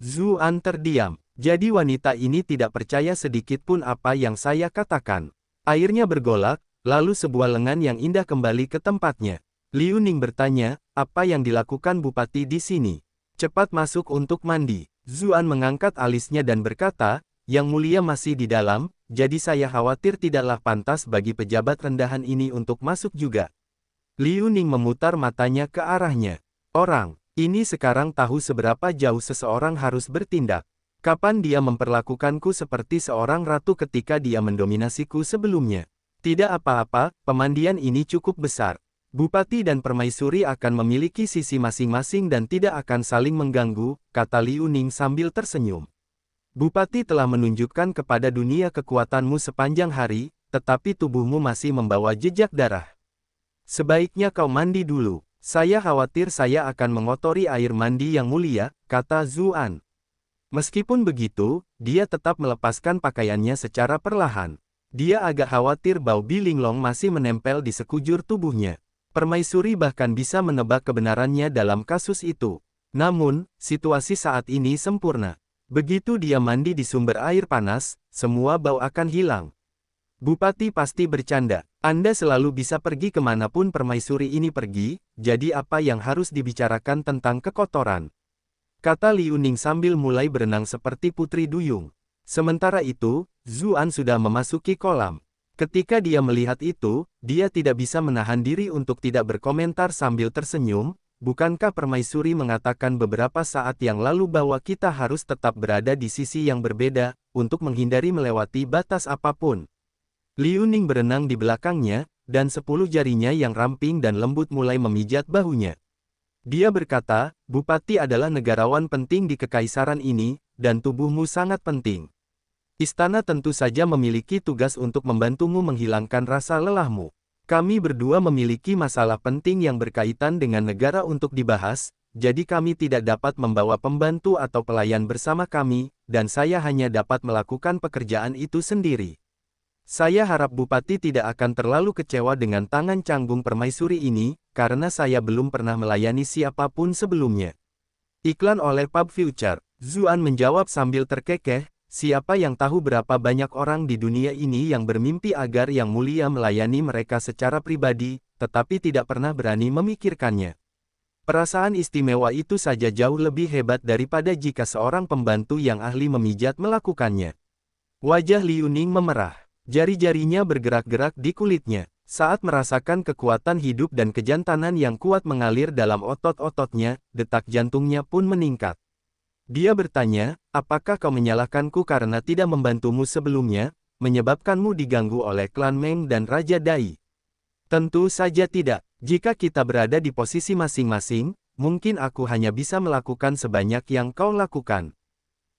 Zuan terdiam. Jadi wanita ini tidak percaya sedikit pun apa yang saya katakan. Airnya bergolak, lalu sebuah lengan yang indah kembali ke tempatnya. Liu Ning bertanya, apa yang dilakukan Bupati di sini? Cepat masuk untuk mandi. Zuan mengangkat alisnya dan berkata, Yang Mulia masih di dalam, jadi saya khawatir tidaklah pantas bagi pejabat rendahan ini untuk masuk juga. Liu Ning memutar matanya ke arahnya. Orang, ini sekarang tahu seberapa jauh seseorang harus bertindak. Kapan dia memperlakukanku seperti seorang ratu ketika dia mendominasiku sebelumnya? Tidak apa-apa, pemandian ini cukup besar. Bupati dan permaisuri akan memiliki sisi masing-masing dan tidak akan saling mengganggu, kata Liu Ning sambil tersenyum. Bupati telah menunjukkan kepada dunia kekuatanmu sepanjang hari, tetapi tubuhmu masih membawa jejak darah. Sebaiknya kau mandi dulu. Saya khawatir saya akan mengotori air mandi Yang Mulia, kata Zuan. Meskipun begitu, dia tetap melepaskan pakaiannya secara perlahan. Dia agak khawatir bau Bilinglong masih menempel di sekujur tubuhnya. Permaisuri bahkan bisa menebak kebenarannya dalam kasus itu. Namun, situasi saat ini sempurna. Begitu dia mandi di sumber air panas, semua bau akan hilang. Bupati pasti bercanda. Anda selalu bisa pergi kemanapun permaisuri ini pergi, jadi apa yang harus dibicarakan tentang kekotoran? Kata Liu Ning sambil mulai berenang seperti putri duyung. Sementara itu, Zuan sudah memasuki kolam. Ketika dia melihat itu, dia tidak bisa menahan diri untuk tidak berkomentar sambil tersenyum. Bukankah permaisuri mengatakan beberapa saat yang lalu bahwa kita harus tetap berada di sisi yang berbeda, untuk menghindari melewati batas apapun? Liu Ning berenang di belakangnya, dan 10 jarinya yang ramping dan lembut mulai memijat bahunya. Dia berkata, Bupati adalah negarawan penting di kekaisaran ini, dan tubuhmu sangat penting. Istana tentu saja memiliki tugas untuk membantumu menghilangkan rasa lelahmu. Kami berdua memiliki masalah penting yang berkaitan dengan negara untuk dibahas, jadi kami tidak dapat membawa pembantu atau pelayan bersama kami, dan saya hanya dapat melakukan pekerjaan itu sendiri. Saya harap Bupati tidak akan terlalu kecewa dengan tangan canggung permaisuri ini, karena saya belum pernah melayani siapapun sebelumnya. Iklan oleh Pub Future. Zuan menjawab sambil terkekeh, siapa yang tahu berapa banyak orang di dunia ini yang bermimpi agar Yang Mulia melayani mereka secara pribadi, tetapi tidak pernah berani memikirkannya. Perasaan istimewa itu saja jauh lebih hebat daripada jika seorang pembantu yang ahli memijat melakukannya. Wajah Liu Ning memerah. Jari-jarinya bergerak-gerak di kulitnya. Saat merasakan kekuatan hidup dan kejantanan yang kuat mengalir dalam otot-ototnya, detak jantungnya pun meningkat. Dia bertanya, apakah kau menyalahkanku karena tidak membantumu sebelumnya, menyebabkanmu diganggu oleh klan Meng dan Raja Dai? Tentu saja tidak. Jika kita berada di posisi masing-masing, mungkin aku hanya bisa melakukan sebanyak yang kau lakukan.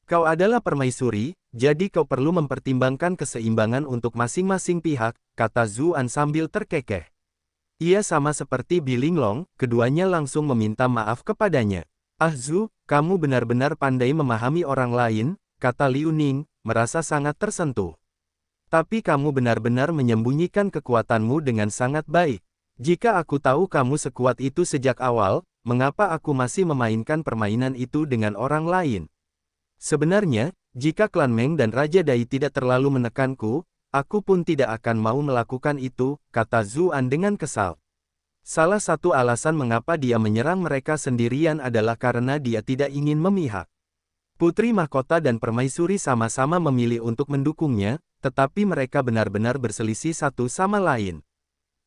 Kau adalah permaisuri, jadi kau perlu mempertimbangkan keseimbangan untuk masing-masing pihak, kata Zuan sambil terkekeh. Ia sama seperti Bilinglong, keduanya langsung meminta maaf kepadanya. Ah Zu, kamu benar-benar pandai memahami orang lain, kata Liu Ning, merasa sangat tersentuh. Tapi kamu benar-benar menyembunyikan kekuatanmu dengan sangat baik. Jika aku tahu kamu sekuat itu sejak awal, mengapa aku masih memainkan permainan itu dengan orang lain? Sebenarnya, jika klan Meng dan Raja Dai tidak terlalu menekanku, aku pun tidak akan mau melakukan itu, kata Zuan dengan kesal. Salah satu alasan mengapa dia menyerang mereka sendirian adalah karena dia tidak ingin memihak. Putri Mahkota dan Permaisuri sama-sama memilih untuk mendukungnya, tetapi mereka benar-benar berselisih satu sama lain.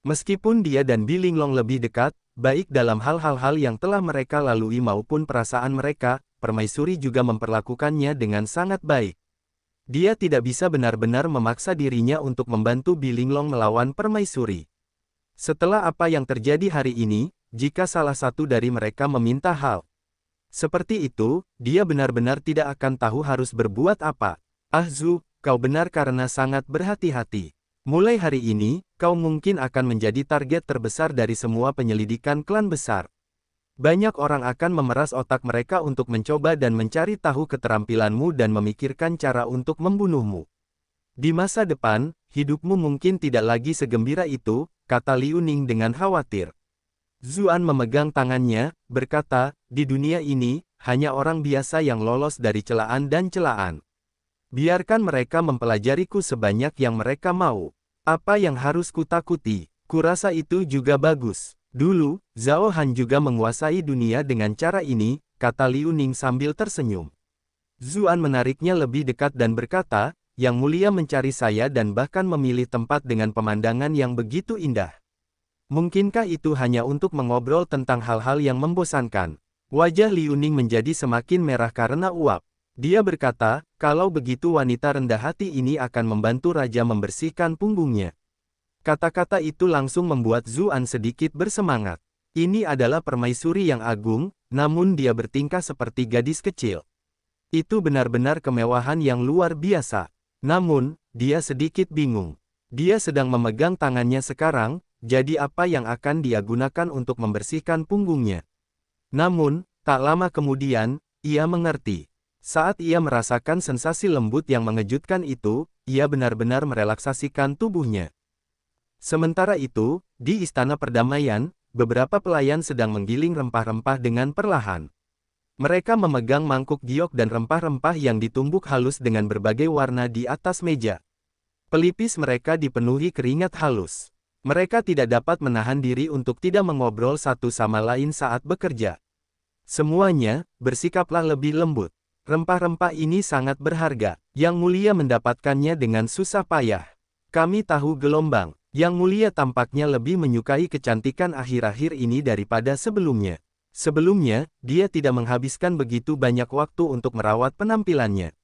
Meskipun dia dan Bilinglong lebih dekat, baik dalam hal-hal yang telah mereka lalui maupun perasaan mereka, Permaisuri juga memperlakukannya dengan sangat baik. Dia tidak bisa benar-benar memaksa dirinya untuk membantu Bilinglong melawan Permaisuri. Setelah apa yang terjadi hari ini, jika salah satu dari mereka meminta hal seperti itu, dia benar-benar tidak akan tahu harus berbuat apa. Ah Zu, kau benar karena sangat berhati-hati. Mulai hari ini, kau mungkin akan menjadi target terbesar dari semua penyelidikan klan besar. Banyak orang akan memeras otak mereka untuk mencoba dan mencari tahu keterampilanmu dan memikirkan cara untuk membunuhmu. Di masa depan, hidupmu mungkin tidak lagi segembira itu, kata Liu Ning dengan khawatir. Zuan memegang tangannya, berkata, di dunia ini, hanya orang biasa yang lolos dari celaan dan celaan. Biarkan mereka mempelajariku sebanyak yang mereka mau. Apa yang harus kutakuti? Kurasa itu juga bagus. Dulu, Zhao Han juga menguasai dunia dengan cara ini, kata Liu Ning sambil tersenyum. Zuan menariknya lebih dekat dan berkata, Yang Mulia mencari saya dan bahkan memilih tempat dengan pemandangan yang begitu indah. Mungkinkah itu hanya untuk mengobrol tentang hal-hal yang membosankan? Wajah Liu Ning menjadi semakin merah karena uap. Dia berkata, kalau begitu wanita rendah hati ini akan membantu raja membersihkan punggungnya. Kata-kata itu langsung membuat Zuan sedikit bersemangat. Ini adalah permaisuri yang agung, namun dia bertingkah seperti gadis kecil. Itu benar-benar kemewahan yang luar biasa. Namun, dia sedikit bingung. Dia sedang memegang tangannya sekarang, jadi apa yang akan dia gunakan untuk membersihkan punggungnya? Namun, tak lama kemudian, ia mengerti. Saat ia merasakan sensasi lembut yang mengejutkan itu, ia benar-benar merelaksasikan tubuhnya. Sementara itu, di Istana Perdamaian, beberapa pelayan sedang menggiling rempah-rempah dengan perlahan. Mereka memegang mangkuk giok dan rempah-rempah yang ditumbuk halus dengan berbagai warna di atas meja. Pelipis mereka dipenuhi keringat halus. Mereka tidak dapat menahan diri untuk tidak mengobrol satu sama lain saat bekerja. Semuanya, bersikaplah lebih lembut. Rempah-rempah ini sangat berharga. Yang Mulia mendapatkannya dengan susah payah. Kami tahu gelombang. Yang Mulia tampaknya lebih menyukai kecantikan akhir-akhir ini daripada sebelumnya. Sebelumnya, dia tidak menghabiskan begitu banyak waktu untuk merawat penampilannya.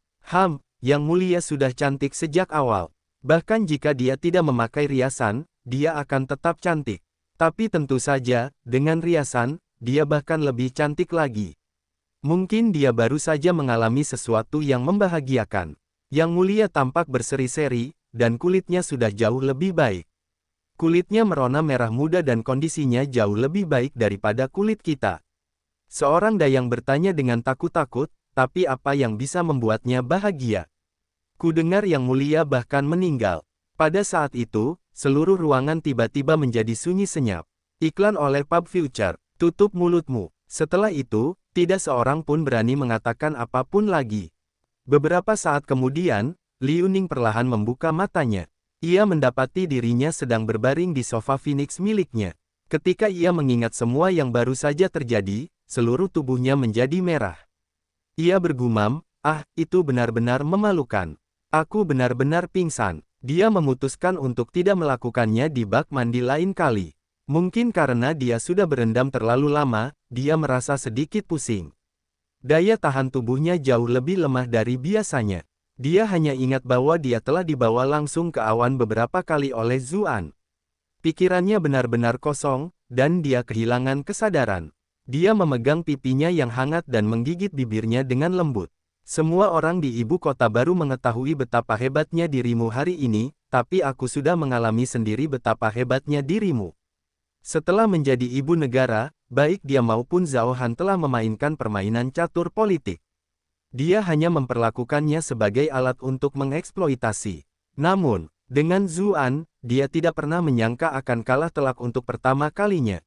Yang Mulia sudah cantik sejak awal. Bahkan jika dia tidak memakai riasan, dia akan tetap cantik. Tapi tentu saja, dengan riasan, dia bahkan lebih cantik lagi. Mungkin dia baru saja mengalami sesuatu yang membahagiakan. Yang Mulia tampak berseri-seri, dan kulitnya sudah jauh lebih baik. Kulitnya merona merah muda dan kondisinya jauh lebih baik daripada kulit kita. Seorang dayang bertanya dengan takut-takut, tapi apa yang bisa membuatnya bahagia? Kudengar Yang Mulia bahkan meninggal. Pada saat itu, seluruh ruangan tiba-tiba menjadi sunyi senyap. Iklan oleh Pub Future, tutup mulutmu. Setelah itu, tidak seorang pun berani mengatakan apapun lagi. Beberapa saat kemudian, Liu Ning perlahan membuka matanya. Ia mendapati dirinya sedang berbaring di sofa Phoenix miliknya. Ketika ia mengingat semua yang baru saja terjadi, seluruh tubuhnya menjadi merah. Ia bergumam, itu benar-benar memalukan. Aku benar-benar pingsan. Dia memutuskan untuk tidak melakukannya di bak mandi lain kali. Mungkin karena dia sudah berendam terlalu lama, dia merasa sedikit pusing. Daya tahan tubuhnya jauh lebih lemah dari biasanya. Dia hanya ingat bahwa dia telah dibawa langsung ke awan beberapa kali oleh Zuan. Pikirannya benar-benar kosong, dan dia kehilangan kesadaran. Dia memegang pipinya yang hangat dan menggigit bibirnya dengan lembut. Semua orang di ibu kota baru mengetahui betapa hebatnya dirimu hari ini, tapi aku sudah mengalami sendiri betapa hebatnya dirimu. Setelah menjadi ibu negara, baik dia maupun Zhao Han telah memainkan permainan catur politik. Dia hanya memperlakukannya sebagai alat untuk mengeksploitasi. Namun, dengan Zuan, dia tidak pernah menyangka akan kalah telak untuk pertama kalinya.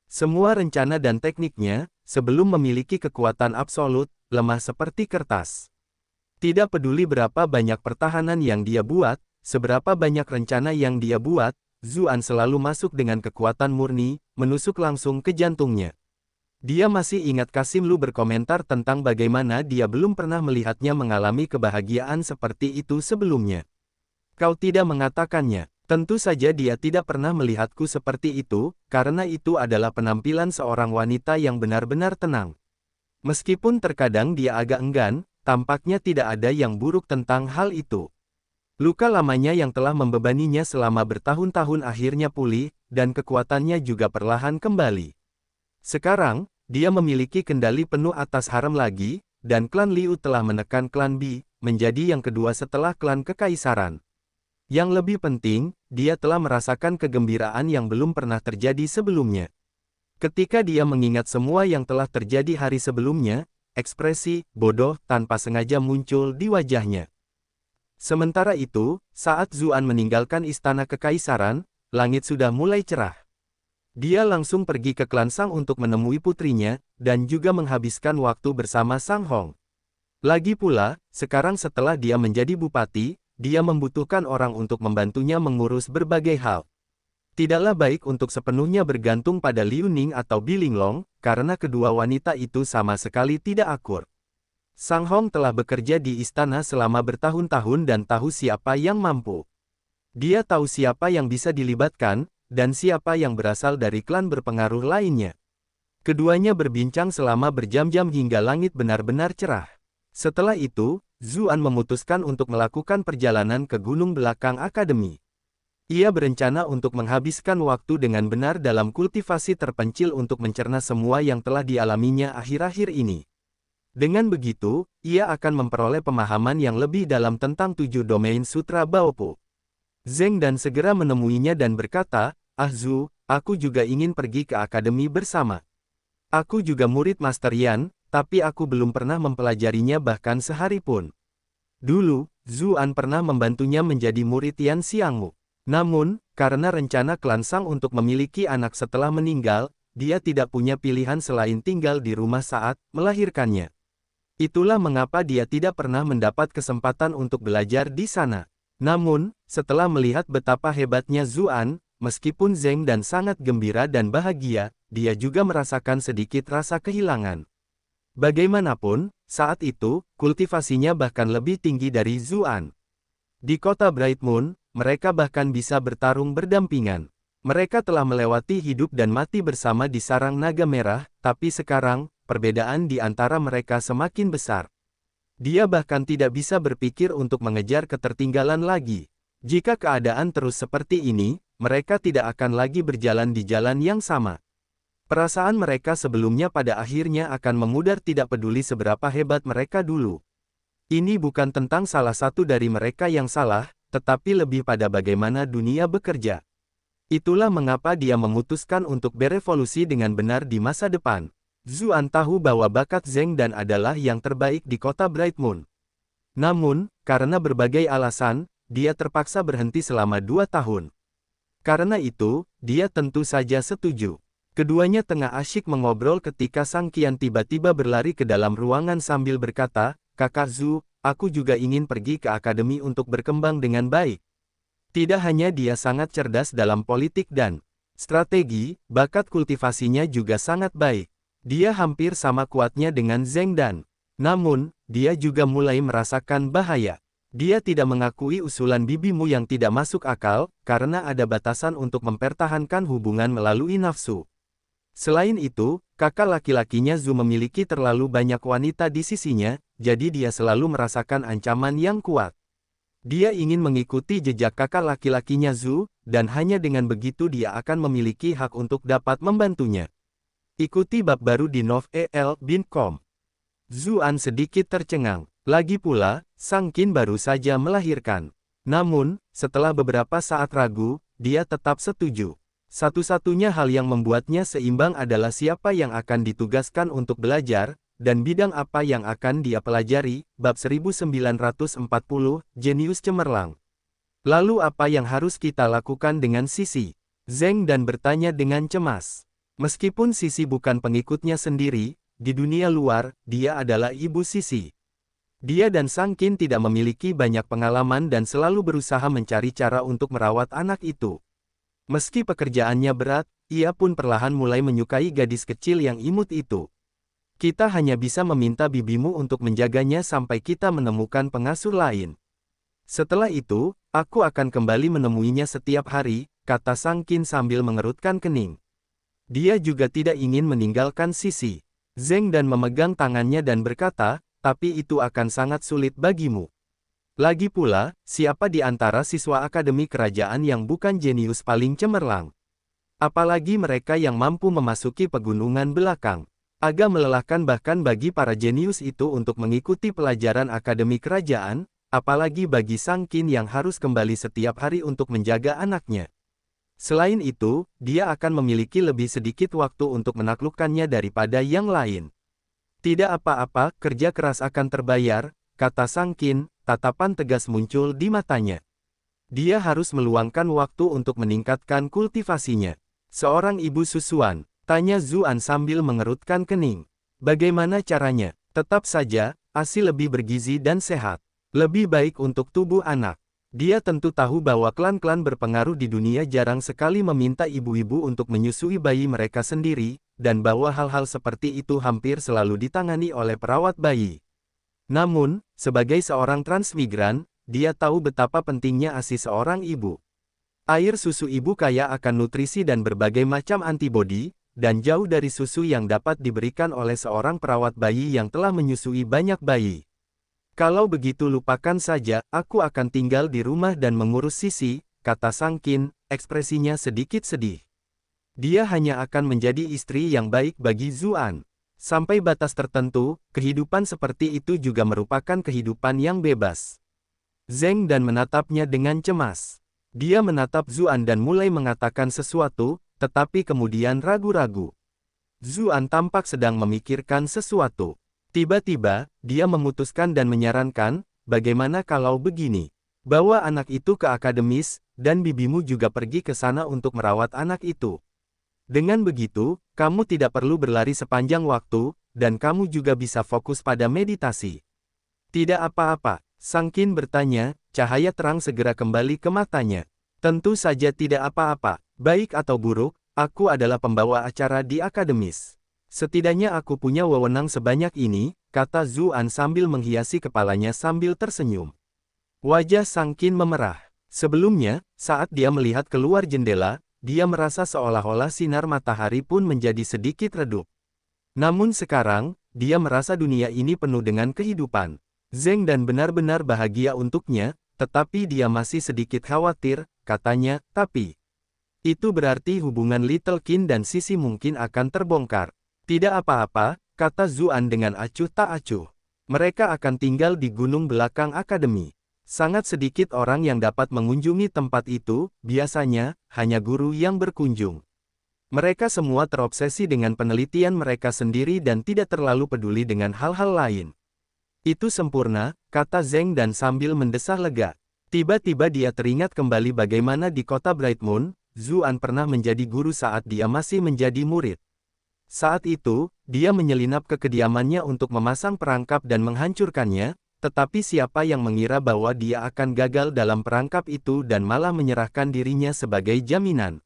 Semua rencana dan tekniknya, sebelum memiliki kekuatan absolut, lemah seperti kertas. Tidak peduli berapa banyak pertahanan yang dia buat, seberapa banyak rencana yang dia buat, Zuan selalu masuk dengan kekuatan murni, menusuk langsung ke jantungnya. Dia masih ingat Kasim Lu berkomentar tentang bagaimana dia belum pernah melihatnya mengalami kebahagiaan seperti itu sebelumnya. Kau tidak mengatakannya. Tentu saja dia tidak pernah melihatku seperti itu, karena itu adalah penampilan seorang wanita yang benar-benar tenang. Meskipun terkadang dia agak enggan, tampaknya tidak ada yang buruk tentang hal itu. Luka lamanya yang telah membebaninya selama bertahun-tahun akhirnya pulih, dan kekuatannya juga perlahan kembali. Sekarang, dia memiliki kendali penuh atas harem lagi, dan klan Liu telah menekan klan Bi, menjadi yang kedua setelah klan Kekaisaran. Yang lebih penting, dia telah merasakan kegembiraan yang belum pernah terjadi sebelumnya. Ketika dia mengingat semua yang telah terjadi hari sebelumnya, ekspresi bodoh tanpa sengaja muncul di wajahnya. Sementara itu, saat Zuan meninggalkan istana kekaisaran, langit sudah mulai cerah. Dia langsung pergi ke klan Sang untuk menemui putrinya, dan juga menghabiskan waktu bersama Sang Hong. Lagi pula, sekarang setelah dia menjadi bupati, dia membutuhkan orang untuk membantunya mengurus berbagai hal. Tidaklah baik untuk sepenuhnya bergantung pada Liu Ning atau Bi Linglong, karena kedua wanita itu sama sekali tidak akur. Sang Hong telah bekerja di istana selama bertahun-tahun dan tahu siapa yang mampu. Dia tahu siapa yang bisa dilibatkan, dan siapa yang berasal dari klan berpengaruh lainnya. Keduanya berbincang selama berjam-jam hingga langit benar-benar cerah. Setelah itu, Zuan memutuskan untuk melakukan perjalanan ke gunung belakang akademi. Ia berencana untuk menghabiskan waktu dengan benar dalam kultivasi terpencil untuk mencerna semua yang telah dialaminya akhir-akhir ini. Dengan begitu, ia akan memperoleh pemahaman yang lebih dalam tentang 7 domain sutra Baopu. Zeng dan segera menemuinya dan berkata, Zhu, aku juga ingin pergi ke akademi bersama. Aku juga murid Master Yan, tapi aku belum pernah mempelajarinya bahkan sehari pun. Dulu, Zuan pernah membantunya menjadi murid Yan Xiangmu. Namun, karena rencana klan Sang untuk memiliki anak setelah meninggal, dia tidak punya pilihan selain tinggal di rumah saat melahirkannya. Itulah mengapa dia tidak pernah mendapat kesempatan untuk belajar di sana. Namun, setelah melihat betapa hebatnya Zuan, meskipun Zheng Dan sangat gembira dan bahagia, dia juga merasakan sedikit rasa kehilangan. Bagaimanapun, saat itu, kultivasinya bahkan lebih tinggi dari Zuan. Di kota Bright Moon, mereka bahkan bisa bertarung berdampingan. Mereka telah melewati hidup dan mati bersama di sarang naga merah, tapi sekarang, perbedaan di antara mereka semakin besar. Dia bahkan tidak bisa berpikir untuk mengejar ketertinggalan lagi. Jika keadaan terus seperti ini, mereka tidak akan lagi berjalan di jalan yang sama. Perasaan mereka sebelumnya pada akhirnya akan memudar tidak peduli seberapa hebat mereka dulu. Ini bukan tentang salah satu dari mereka yang salah, tetapi lebih pada bagaimana dunia bekerja. Itulah mengapa dia memutuskan untuk berevolusi dengan benar di masa depan. Zuan tahu bahwa bakat Zheng Dan adalah yang terbaik di kota Bright Moon. Namun, karena berbagai alasan, dia terpaksa berhenti selama 2 tahun. Karena itu, dia tentu saja setuju. Keduanya tengah asyik mengobrol ketika Sang Qian tiba-tiba berlari ke dalam ruangan sambil berkata, "Kakak Zhu, aku juga ingin pergi ke akademi untuk berkembang dengan baik." Tidak hanya dia sangat cerdas dalam politik dan strategi, bakat kultivasinya juga sangat baik. Dia hampir sama kuatnya dengan Zheng Dan. Namun, dia juga mulai merasakan bahaya. Dia tidak mengakui usulan bibimu yang tidak masuk akal, karena ada batasan untuk mempertahankan hubungan melalui nafsu. Selain itu, kakak laki-lakinya Zhu memiliki terlalu banyak wanita di sisinya, jadi dia selalu merasakan ancaman yang kuat. Dia ingin mengikuti jejak kakak laki-lakinya Zhu, dan hanya dengan begitu dia akan memiliki hak untuk dapat membantunya. Ikuti bab baru di novel.com. Zuan sedikit tercengang. Lagi pula, Sang Qin baru saja melahirkan. Namun, setelah beberapa saat ragu, dia tetap setuju. Satu-satunya hal yang membuatnya seimbang adalah siapa yang akan ditugaskan untuk belajar, dan bidang apa yang akan dia pelajari. Bab 1940, Jenius Cemerlang. Lalu apa yang harus kita lakukan dengan Sisi? Zheng Dan bertanya dengan cemas. Meskipun Sisi bukan pengikutnya sendiri, di dunia luar, dia adalah ibu Sisi. Dia dan Sang Qin tidak memiliki banyak pengalaman dan selalu berusaha mencari cara untuk merawat anak itu. Meski pekerjaannya berat, ia pun perlahan mulai menyukai gadis kecil yang imut itu. Kita hanya bisa meminta bibimu untuk menjaganya sampai kita menemukan pengasuh lain. Setelah itu, aku akan kembali menemuinya setiap hari, kata Sang Qin sambil mengerutkan kening. Dia juga tidak ingin meninggalkan Sisi. Zheng Dan memegang tangannya dan berkata, tapi itu akan sangat sulit bagimu. Lagi pula, siapa di antara siswa akademi kerajaan yang bukan jenius paling cemerlang? Apalagi mereka yang mampu memasuki pegunungan belakang. Agak melelahkan bahkan bagi para jenius itu untuk mengikuti pelajaran akademi kerajaan, apalagi bagi Sang Qin yang harus kembali setiap hari untuk menjaga anaknya. Selain itu, dia akan memiliki lebih sedikit waktu untuk menaklukkannya daripada yang lain. Tidak apa-apa, kerja keras akan terbayar, kata Sang Qin, tatapan tegas muncul di matanya. Dia harus meluangkan waktu untuk meningkatkan kultivasinya. Seorang ibu susuan, tanya Zuan sambil mengerutkan kening. Bagaimana caranya? Tetap saja, ASI lebih bergizi dan sehat. Lebih baik untuk tubuh anak. Dia tentu tahu bahwa klan-klan berpengaruh di dunia jarang sekali meminta ibu-ibu untuk menyusui bayi mereka sendiri, dan bahwa hal-hal seperti itu hampir selalu ditangani oleh perawat bayi. Namun, sebagai seorang transmigran, dia tahu betapa pentingnya ASI seorang ibu. Air susu ibu kaya akan nutrisi dan berbagai macam antibodi, dan jauh dari susu yang dapat diberikan oleh seorang perawat bayi yang telah menyusui banyak bayi. Kalau begitu lupakan saja, aku akan tinggal di rumah dan mengurus Sisi, kata Sang Qin, ekspresinya sedikit sedih. Dia hanya akan menjadi istri yang baik bagi Zuan. Sampai batas tertentu, kehidupan seperti itu juga merupakan kehidupan yang bebas. Zheng Dan menatapnya dengan cemas. Dia menatap Zuan dan mulai mengatakan sesuatu, tetapi kemudian ragu-ragu. Zuan tampak sedang memikirkan sesuatu. Tiba-tiba, dia memutuskan dan menyarankan, bagaimana kalau begini? Bawa anak itu ke akademis, dan bibimu juga pergi ke sana untuk merawat anak itu. Dengan begitu, kamu tidak perlu berlari sepanjang waktu, dan kamu juga bisa fokus pada meditasi. Tidak apa-apa, Sang Qin bertanya, cahaya terang segera kembali ke matanya. Tentu saja tidak apa-apa, baik atau buruk, aku adalah pembawa acara di akademis. Setidaknya aku punya wewenang sebanyak ini, kata Zuan sambil menghiasi kepalanya sambil tersenyum. Wajah Sang Qin memerah. Sebelumnya, saat dia melihat keluar jendela, dia merasa seolah-olah sinar matahari pun menjadi sedikit redup. Namun sekarang, dia merasa dunia ini penuh dengan kehidupan. Zeng dan benar-benar bahagia untuknya, tetapi dia masih sedikit khawatir, katanya, tapi itu berarti hubungan Little Qin dan Sisi mungkin akan terbongkar. Tidak apa-apa, kata Zuan dengan acuh tak acuh. Mereka akan tinggal di gunung belakang akademi. Sangat sedikit orang yang dapat mengunjungi tempat itu, biasanya, hanya guru yang berkunjung. Mereka semua terobsesi dengan penelitian mereka sendiri dan tidak terlalu peduli dengan hal-hal lain. Itu sempurna, kata Zeng dan sambil mendesah lega. Tiba-tiba dia teringat kembali bagaimana di kota Bright Moon, Zuan pernah menjadi guru saat dia masih menjadi murid. Saat itu, dia menyelinap ke kediamannya untuk memasang perangkap dan menghancurkannya, tetapi siapa yang mengira bahwa dia akan gagal dalam perangkap itu dan malah menyerahkan dirinya sebagai jaminan.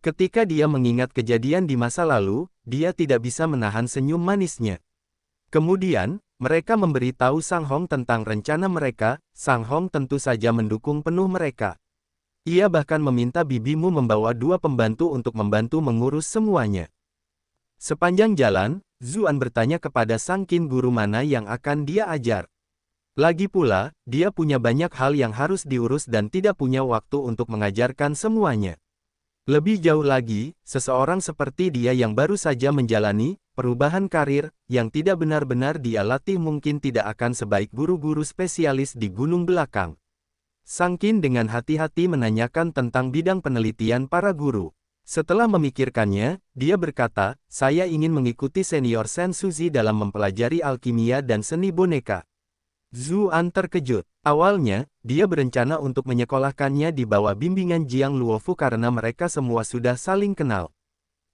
Ketika dia mengingat kejadian di masa lalu, dia tidak bisa menahan senyum manisnya. Kemudian, mereka memberitahu Sang Hong tentang rencana mereka. Sang Hong tentu saja mendukung penuh mereka. Ia bahkan meminta bibimu membawa 2 pembantu untuk membantu mengurus semuanya. Sepanjang jalan, Zuan bertanya kepada Sang Qin guru mana yang akan dia ajar. Lagi pula, dia punya banyak hal yang harus diurus dan tidak punya waktu untuk mengajarkan semuanya. Lebih jauh lagi, seseorang seperti dia yang baru saja menjalani perubahan karir, yang tidak benar-benar dia latih mungkin tidak akan sebaik guru-guru spesialis di gunung belakang. Sang Qin dengan hati-hati menanyakan tentang bidang penelitian para guru. Setelah memikirkannya, dia berkata, saya ingin mengikuti senior Sen Suzi dalam mempelajari alkimia dan seni boneka. Zuan terkejut. Awalnya, dia berencana untuk menyekolahkannya di bawah bimbingan Jiang Luofu karena mereka semua sudah saling kenal.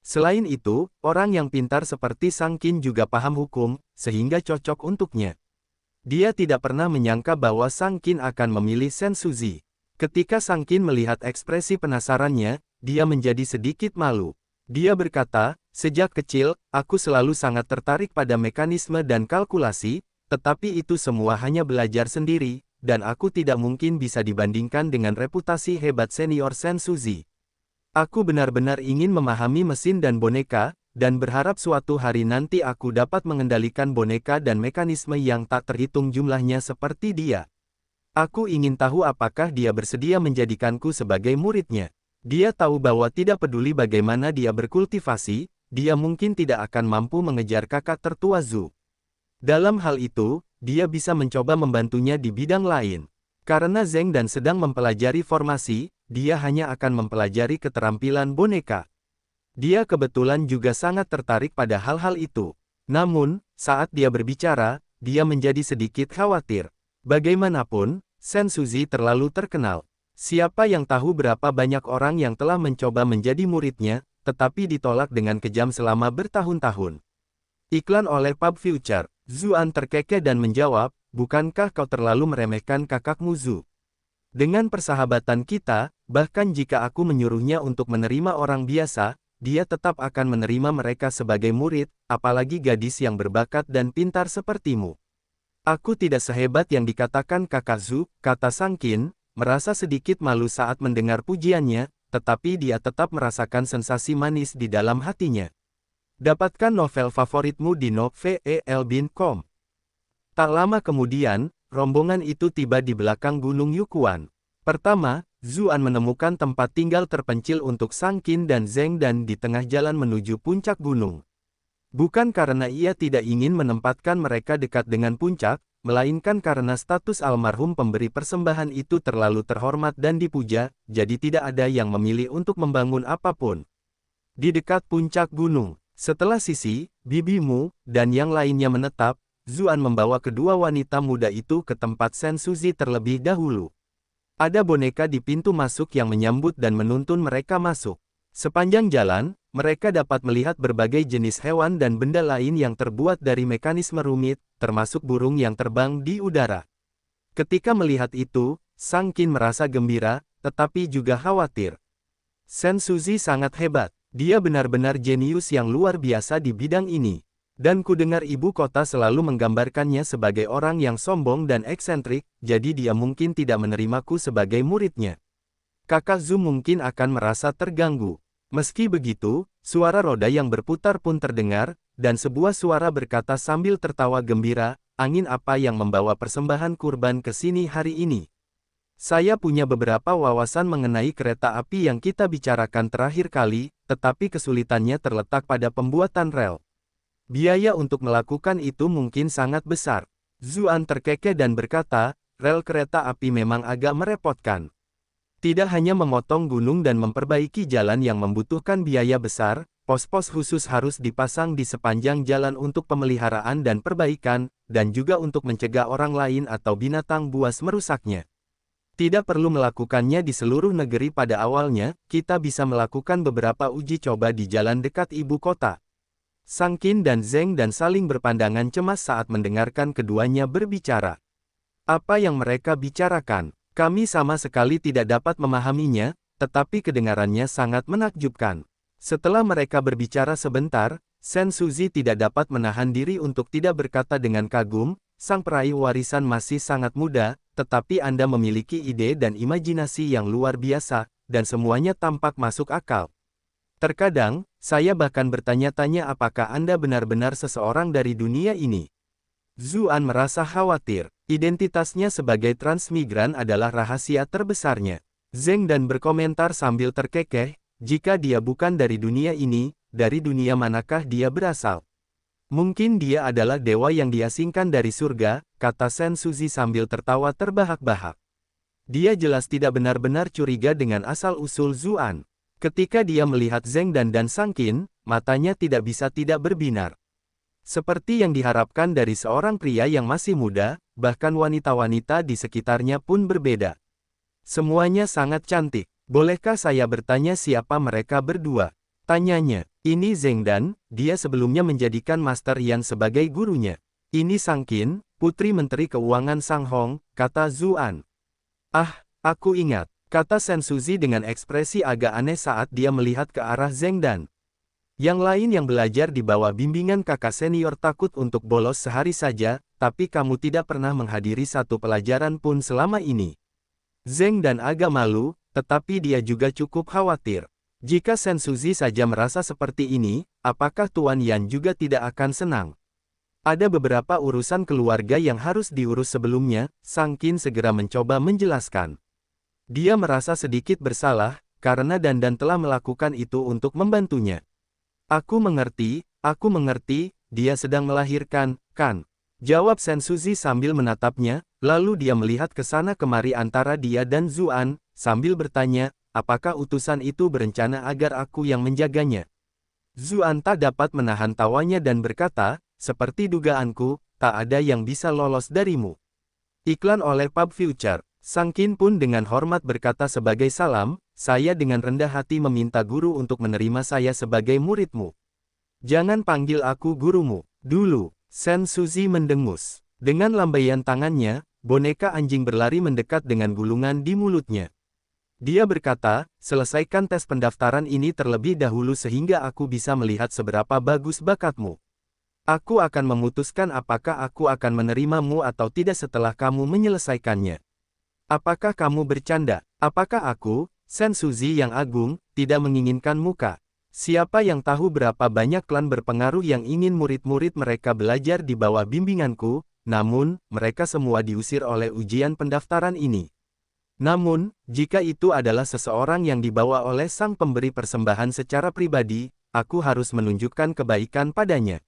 Selain itu, orang yang pintar seperti Sang Qin juga paham hukum, sehingga cocok untuknya. Dia tidak pernah menyangka bahwa Sang Qin akan memilih Sen Suzi. Ketika Sang Qin melihat ekspresi penasarannya, dia menjadi sedikit malu. Dia berkata, sejak kecil, aku selalu sangat tertarik pada mekanisme dan kalkulasi, tetapi itu semua hanya belajar sendiri, dan aku tidak mungkin bisa dibandingkan dengan reputasi hebat senior Sen Suzi. Aku benar-benar ingin memahami mesin dan boneka, dan berharap suatu hari nanti aku dapat mengendalikan boneka dan mekanisme yang tak terhitung jumlahnya seperti dia. Aku ingin tahu apakah dia bersedia menjadikanku sebagai muridnya. Dia tahu bahwa tidak peduli bagaimana dia berkultivasi, dia mungkin tidak akan mampu mengejar kakak tertua Zhu. Dalam hal itu, dia bisa mencoba membantunya di bidang lain. Karena Zeng dan sedang mempelajari formasi, dia hanya akan mempelajari keterampilan boneka. Dia kebetulan juga sangat tertarik pada hal-hal itu. Namun, saat dia berbicara, dia menjadi sedikit khawatir. Bagaimanapun, Sen Suzi terlalu terkenal. Siapa yang tahu berapa banyak orang yang telah mencoba menjadi muridnya, tetapi ditolak dengan kejam selama bertahun-tahun. Iklan oleh Pub Future. Zuan terkekeh dan menjawab, bukankah kau terlalu meremehkan kakakmu Zhu? Dengan persahabatan kita, bahkan jika aku menyuruhnya untuk menerima orang biasa, dia tetap akan menerima mereka sebagai murid, apalagi gadis yang berbakat dan pintar sepertimu. Aku tidak sehebat yang dikatakan kakak Zhu, kata Sang Qin, merasa sedikit malu saat mendengar pujiannya, tetapi dia tetap merasakan sensasi manis di dalam hatinya. Dapatkan novel favoritmu di novelbin.com. Tak lama kemudian, rombongan itu tiba di belakang Gunung Yukuan. Pertama, Zuan menemukan tempat tinggal terpencil untuk Sang Qin dan Zeng dan di tengah jalan menuju puncak gunung. Bukan karena ia tidak ingin menempatkan mereka dekat dengan puncak, melainkan karena status almarhum pemberi persembahan itu terlalu terhormat dan dipuja, jadi tidak ada yang memilih untuk membangun apapun. Di dekat puncak gunung, setelah Sisi, bibimu, dan yang lainnya menetap, Zuan membawa kedua wanita muda itu ke tempat Sen Suzi terlebih dahulu. Ada boneka di pintu masuk yang menyambut dan menuntun mereka masuk. Sepanjang jalan, mereka dapat melihat berbagai jenis hewan dan benda lain yang terbuat dari mekanisme rumit, termasuk burung yang terbang di udara. Ketika melihat itu, Sang Qin merasa gembira, tetapi juga khawatir. Sen Suzi sangat hebat. Dia benar-benar jenius yang luar biasa di bidang ini. Dan kudengar ibu kota selalu menggambarkannya sebagai orang yang sombong dan eksentrik, jadi dia mungkin tidak menerimaku sebagai muridnya. Kakak Zhu mungkin akan merasa terganggu. Meski begitu, suara roda yang berputar pun terdengar, dan sebuah suara berkata sambil tertawa gembira, angin apa yang membawa persembahan kurban ke sini hari ini? Saya punya beberapa wawasan mengenai kereta api yang kita bicarakan terakhir kali, tetapi kesulitannya terletak pada pembuatan rel. Biaya untuk melakukan itu mungkin sangat besar. Zuan terkekeh dan berkata, rel kereta api memang agak merepotkan. Tidak hanya memotong gunung dan memperbaiki jalan yang membutuhkan biaya besar, pos-pos khusus harus dipasang di sepanjang jalan untuk pemeliharaan dan perbaikan, dan juga untuk mencegah orang lain atau binatang buas merusaknya. Tidak perlu melakukannya di seluruh negeri pada awalnya, kita bisa melakukan beberapa uji coba di jalan dekat ibu kota. Sang Qin dan Zeng dan saling berpandangan cemas saat mendengarkan keduanya berbicara. Apa yang mereka bicarakan? Kami sama sekali tidak dapat memahaminya, tetapi kedengarannya sangat menakjubkan. Setelah mereka berbicara sebentar, Sen Suzi tidak dapat menahan diri untuk tidak berkata dengan kagum, sang peraih warisan masih sangat muda, tetapi Anda memiliki ide dan imajinasi yang luar biasa, dan semuanya tampak masuk akal. Terkadang, saya bahkan bertanya-tanya apakah Anda benar-benar seseorang dari dunia ini. Zuan merasa khawatir. Identitasnya sebagai transmigran adalah rahasia terbesarnya. Zeng dan berkomentar sambil terkekeh, jika dia bukan dari dunia ini, dari dunia manakah dia berasal? Mungkin dia adalah dewa yang diasingkan dari surga, kata Sen Suzi sambil tertawa terbahak-bahak. Dia jelas tidak benar-benar curiga dengan asal-usul Zuan. Ketika dia melihat Zeng dan Sang Qin, matanya tidak bisa tidak berbinar. Seperti yang diharapkan dari seorang pria yang masih muda, bahkan wanita-wanita di sekitarnya pun berbeda. Semuanya sangat cantik. Bolehkah saya bertanya siapa mereka berdua? Tanyanya. Ini Zeng Dan, dia sebelumnya menjadikan Master Yan sebagai gurunya. Ini Sang Qin, Putri Menteri Keuangan Sang Hong, kata Zuan. Ah, aku ingat, kata Sen Suzi dengan ekspresi agak aneh saat dia melihat ke arah Zeng Dan. Yang lain yang belajar di bawah bimbingan kakak senior takut untuk bolos sehari saja, tapi kamu tidak pernah menghadiri satu pelajaran pun selama ini. Zeng Dan agak malu, tetapi dia juga cukup khawatir. Jika Sen Suzi saja merasa seperti ini, apakah Tuan Yan juga tidak akan senang? Ada beberapa urusan keluarga yang harus diurus sebelumnya, Sang Qin segera mencoba menjelaskan. Dia merasa sedikit bersalah, karena Dan telah melakukan itu untuk membantunya. Aku mengerti, dia sedang melahirkan, kan? Jawab Sen Suzi sambil menatapnya, lalu dia melihat ke sana kemari antara dia dan Zuan, sambil bertanya, apakah utusan itu berencana agar aku yang menjaganya? Zuan tak dapat menahan tawanya dan berkata, seperti dugaanku, tak ada yang bisa lolos darimu. Iklan oleh Pub Future. Sang Qin pun dengan hormat berkata sebagai salam, saya dengan rendah hati meminta guru untuk menerima saya sebagai muridmu. Jangan panggil aku gurumu. Dulu, Sen Suzi mendengus. Dengan lambaian tangannya, boneka anjing berlari mendekat dengan gulungan di mulutnya. Dia berkata, selesaikan tes pendaftaran ini terlebih dahulu sehingga aku bisa melihat seberapa bagus bakatmu. Aku akan memutuskan apakah aku akan menerimamu atau tidak setelah kamu menyelesaikannya. Apakah kamu bercanda? Apakah aku, Sen Suzi yang agung, tidak menginginkan muka? Siapa yang tahu berapa banyak klan berpengaruh yang ingin murid-murid mereka belajar di bawah bimbinganku, namun, mereka semua diusir oleh ujian pendaftaran ini. Namun, jika itu adalah seseorang yang dibawa oleh sang pemberi persembahan secara pribadi, aku harus menunjukkan kebaikan padanya.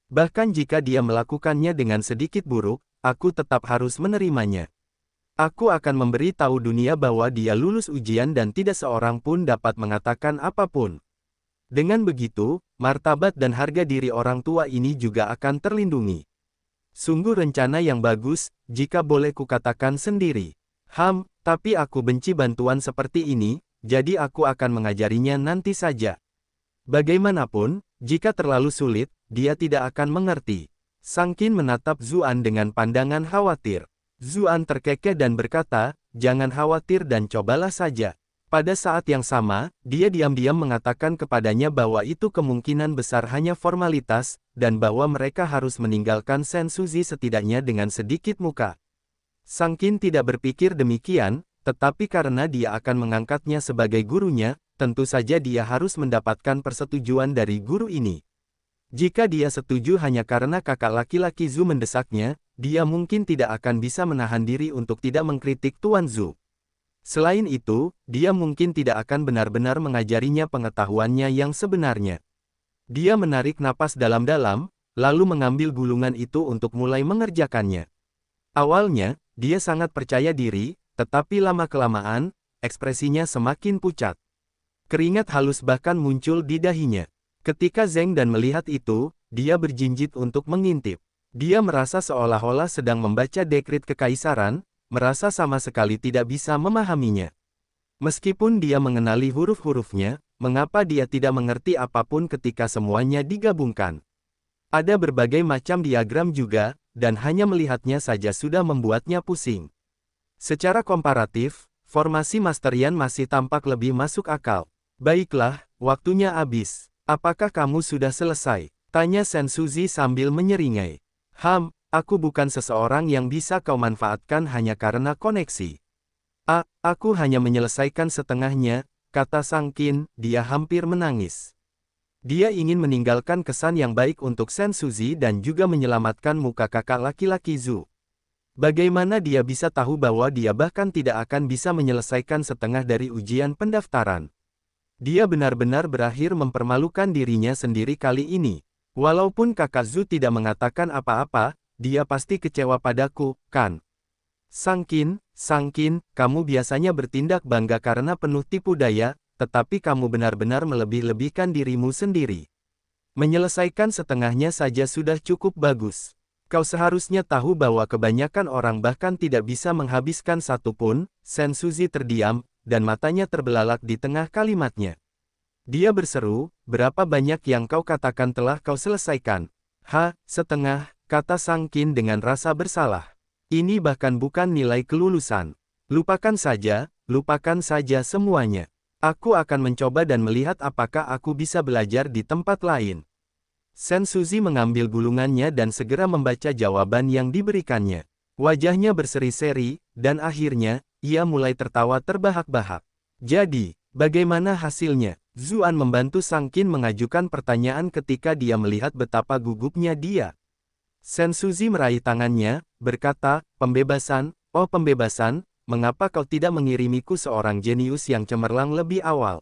Bahkan jika dia melakukannya dengan sedikit buruk, aku tetap harus menerimanya. Aku akan memberi tahu dunia bahwa dia lulus ujian dan tidak seorang pun dapat mengatakan apapun. Dengan begitu, martabat dan harga diri orang tua ini juga akan terlindungi. Sungguh rencana yang bagus, jika boleh kukatakan sendiri. Tapi aku benci bantuan seperti ini, jadi aku akan mengajarinya nanti saja. Bagaimanapun, jika terlalu sulit, dia tidak akan mengerti. Sang Qin menatap Zuan dengan pandangan khawatir. Zuan terkekeh dan berkata, jangan khawatir dan cobalah saja. Pada saat yang sama, dia diam-diam mengatakan kepadanya bahwa itu kemungkinan besar hanya formalitas, dan bahwa mereka harus meninggalkan Sensuzi setidaknya dengan sedikit muka. Sang Qin tidak berpikir demikian, tetapi karena dia akan mengangkatnya sebagai gurunya, tentu saja dia harus mendapatkan persetujuan dari guru ini. Jika dia setuju hanya karena kakak laki-laki Zhu mendesaknya, dia mungkin tidak akan bisa menahan diri untuk tidak mengkritik Tuan Zhu. Selain itu, dia mungkin tidak akan benar-benar mengajarinya pengetahuannya yang sebenarnya. Dia menarik napas dalam-dalam, lalu mengambil gulungan itu untuk mulai mengerjakannya. Awalnya, dia sangat percaya diri, tetapi lama-kelamaan, ekspresinya semakin pucat. Keringat halus bahkan muncul di dahinya. Ketika Zheng Dan melihat itu, dia berjinjit untuk mengintip. Dia merasa seolah-olah sedang membaca dekrit kekaisaran, merasa sama sekali tidak bisa memahaminya. Meskipun dia mengenali huruf-hurufnya, mengapa dia tidak mengerti apapun ketika semuanya digabungkan? Ada berbagai macam diagram juga, dan hanya melihatnya saja sudah membuatnya pusing. Secara komparatif, formasi Masterian masih tampak lebih masuk akal. Baiklah, waktunya habis. Apakah kamu sudah selesai? Tanya Sensuzi sambil menyeringai. Aku bukan seseorang yang bisa kau manfaatkan hanya karena koneksi. Aku hanya menyelesaikan setengahnya, kata Sang Qin, dia hampir menangis. Dia ingin meninggalkan kesan yang baik untuk Sensuzi dan juga menyelamatkan muka kakak laki-laki Zhu. Bagaimana dia bisa tahu bahwa dia bahkan tidak akan bisa menyelesaikan setengah dari ujian pendaftaran? Dia benar-benar berakhir mempermalukan dirinya sendiri kali ini. Walaupun kakak Zhu tidak mengatakan apa-apa, dia pasti kecewa padaku, kan? Sang Qin, kamu biasanya bertindak bangga karena penuh tipu daya, tetapi kamu benar-benar melebih-lebihkan dirimu sendiri. Menyelesaikan setengahnya saja sudah cukup bagus. Kau seharusnya tahu bahwa kebanyakan orang bahkan tidak bisa menghabiskan satu pun. Sensuzi terdiam, dan matanya terbelalak di tengah kalimatnya. Dia berseru, berapa banyak yang kau katakan telah kau selesaikan? Setengah, kata Sang Qin dengan rasa bersalah. Ini bahkan bukan nilai kelulusan. Lupakan saja semuanya. Aku akan mencoba dan melihat apakah aku bisa belajar di tempat lain. Sensuzi mengambil gulungannya dan segera membaca jawaban yang diberikannya. Wajahnya berseri-seri, dan akhirnya, ia mulai tertawa terbahak-bahak. Jadi, bagaimana hasilnya? Zuan membantu Sang Qin mengajukan pertanyaan ketika dia melihat betapa gugupnya dia. Sensuzi meraih tangannya, berkata, pembebasan, mengapa kau tidak mengirimiku seorang jenius yang cemerlang lebih awal?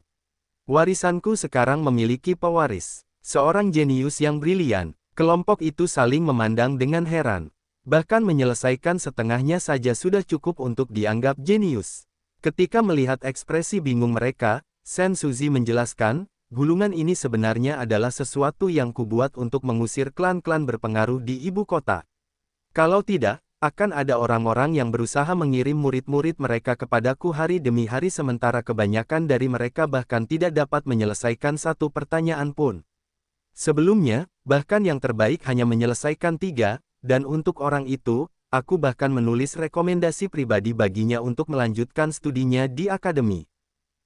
Warisanku sekarang memiliki pewaris. Seorang jenius yang brilian. Kelompok itu saling memandang dengan heran. Bahkan menyelesaikan setengahnya saja sudah cukup untuk dianggap jenius. Ketika melihat ekspresi bingung mereka, Sensuzi menjelaskan, gulungan ini sebenarnya adalah sesuatu yang kubuat untuk mengusir klan-klan berpengaruh di ibu kota. Kalau tidak, akan ada orang-orang yang berusaha mengirim murid-murid mereka kepadaku hari demi hari sementara kebanyakan dari mereka bahkan tidak dapat menyelesaikan satu pertanyaan pun. Sebelumnya, bahkan yang terbaik hanya menyelesaikan 3, dan untuk orang itu, aku bahkan menulis rekomendasi pribadi baginya untuk melanjutkan studinya di akademi.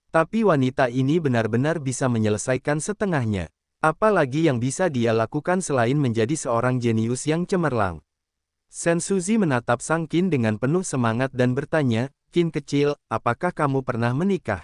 Tapi wanita ini benar-benar bisa menyelesaikan setengahnya. Apalagi yang bisa dia lakukan selain menjadi seorang jenius yang cemerlang? Sensuzi menatap Sang Qin dengan penuh semangat dan bertanya, Qin kecil, apakah kamu pernah menikah?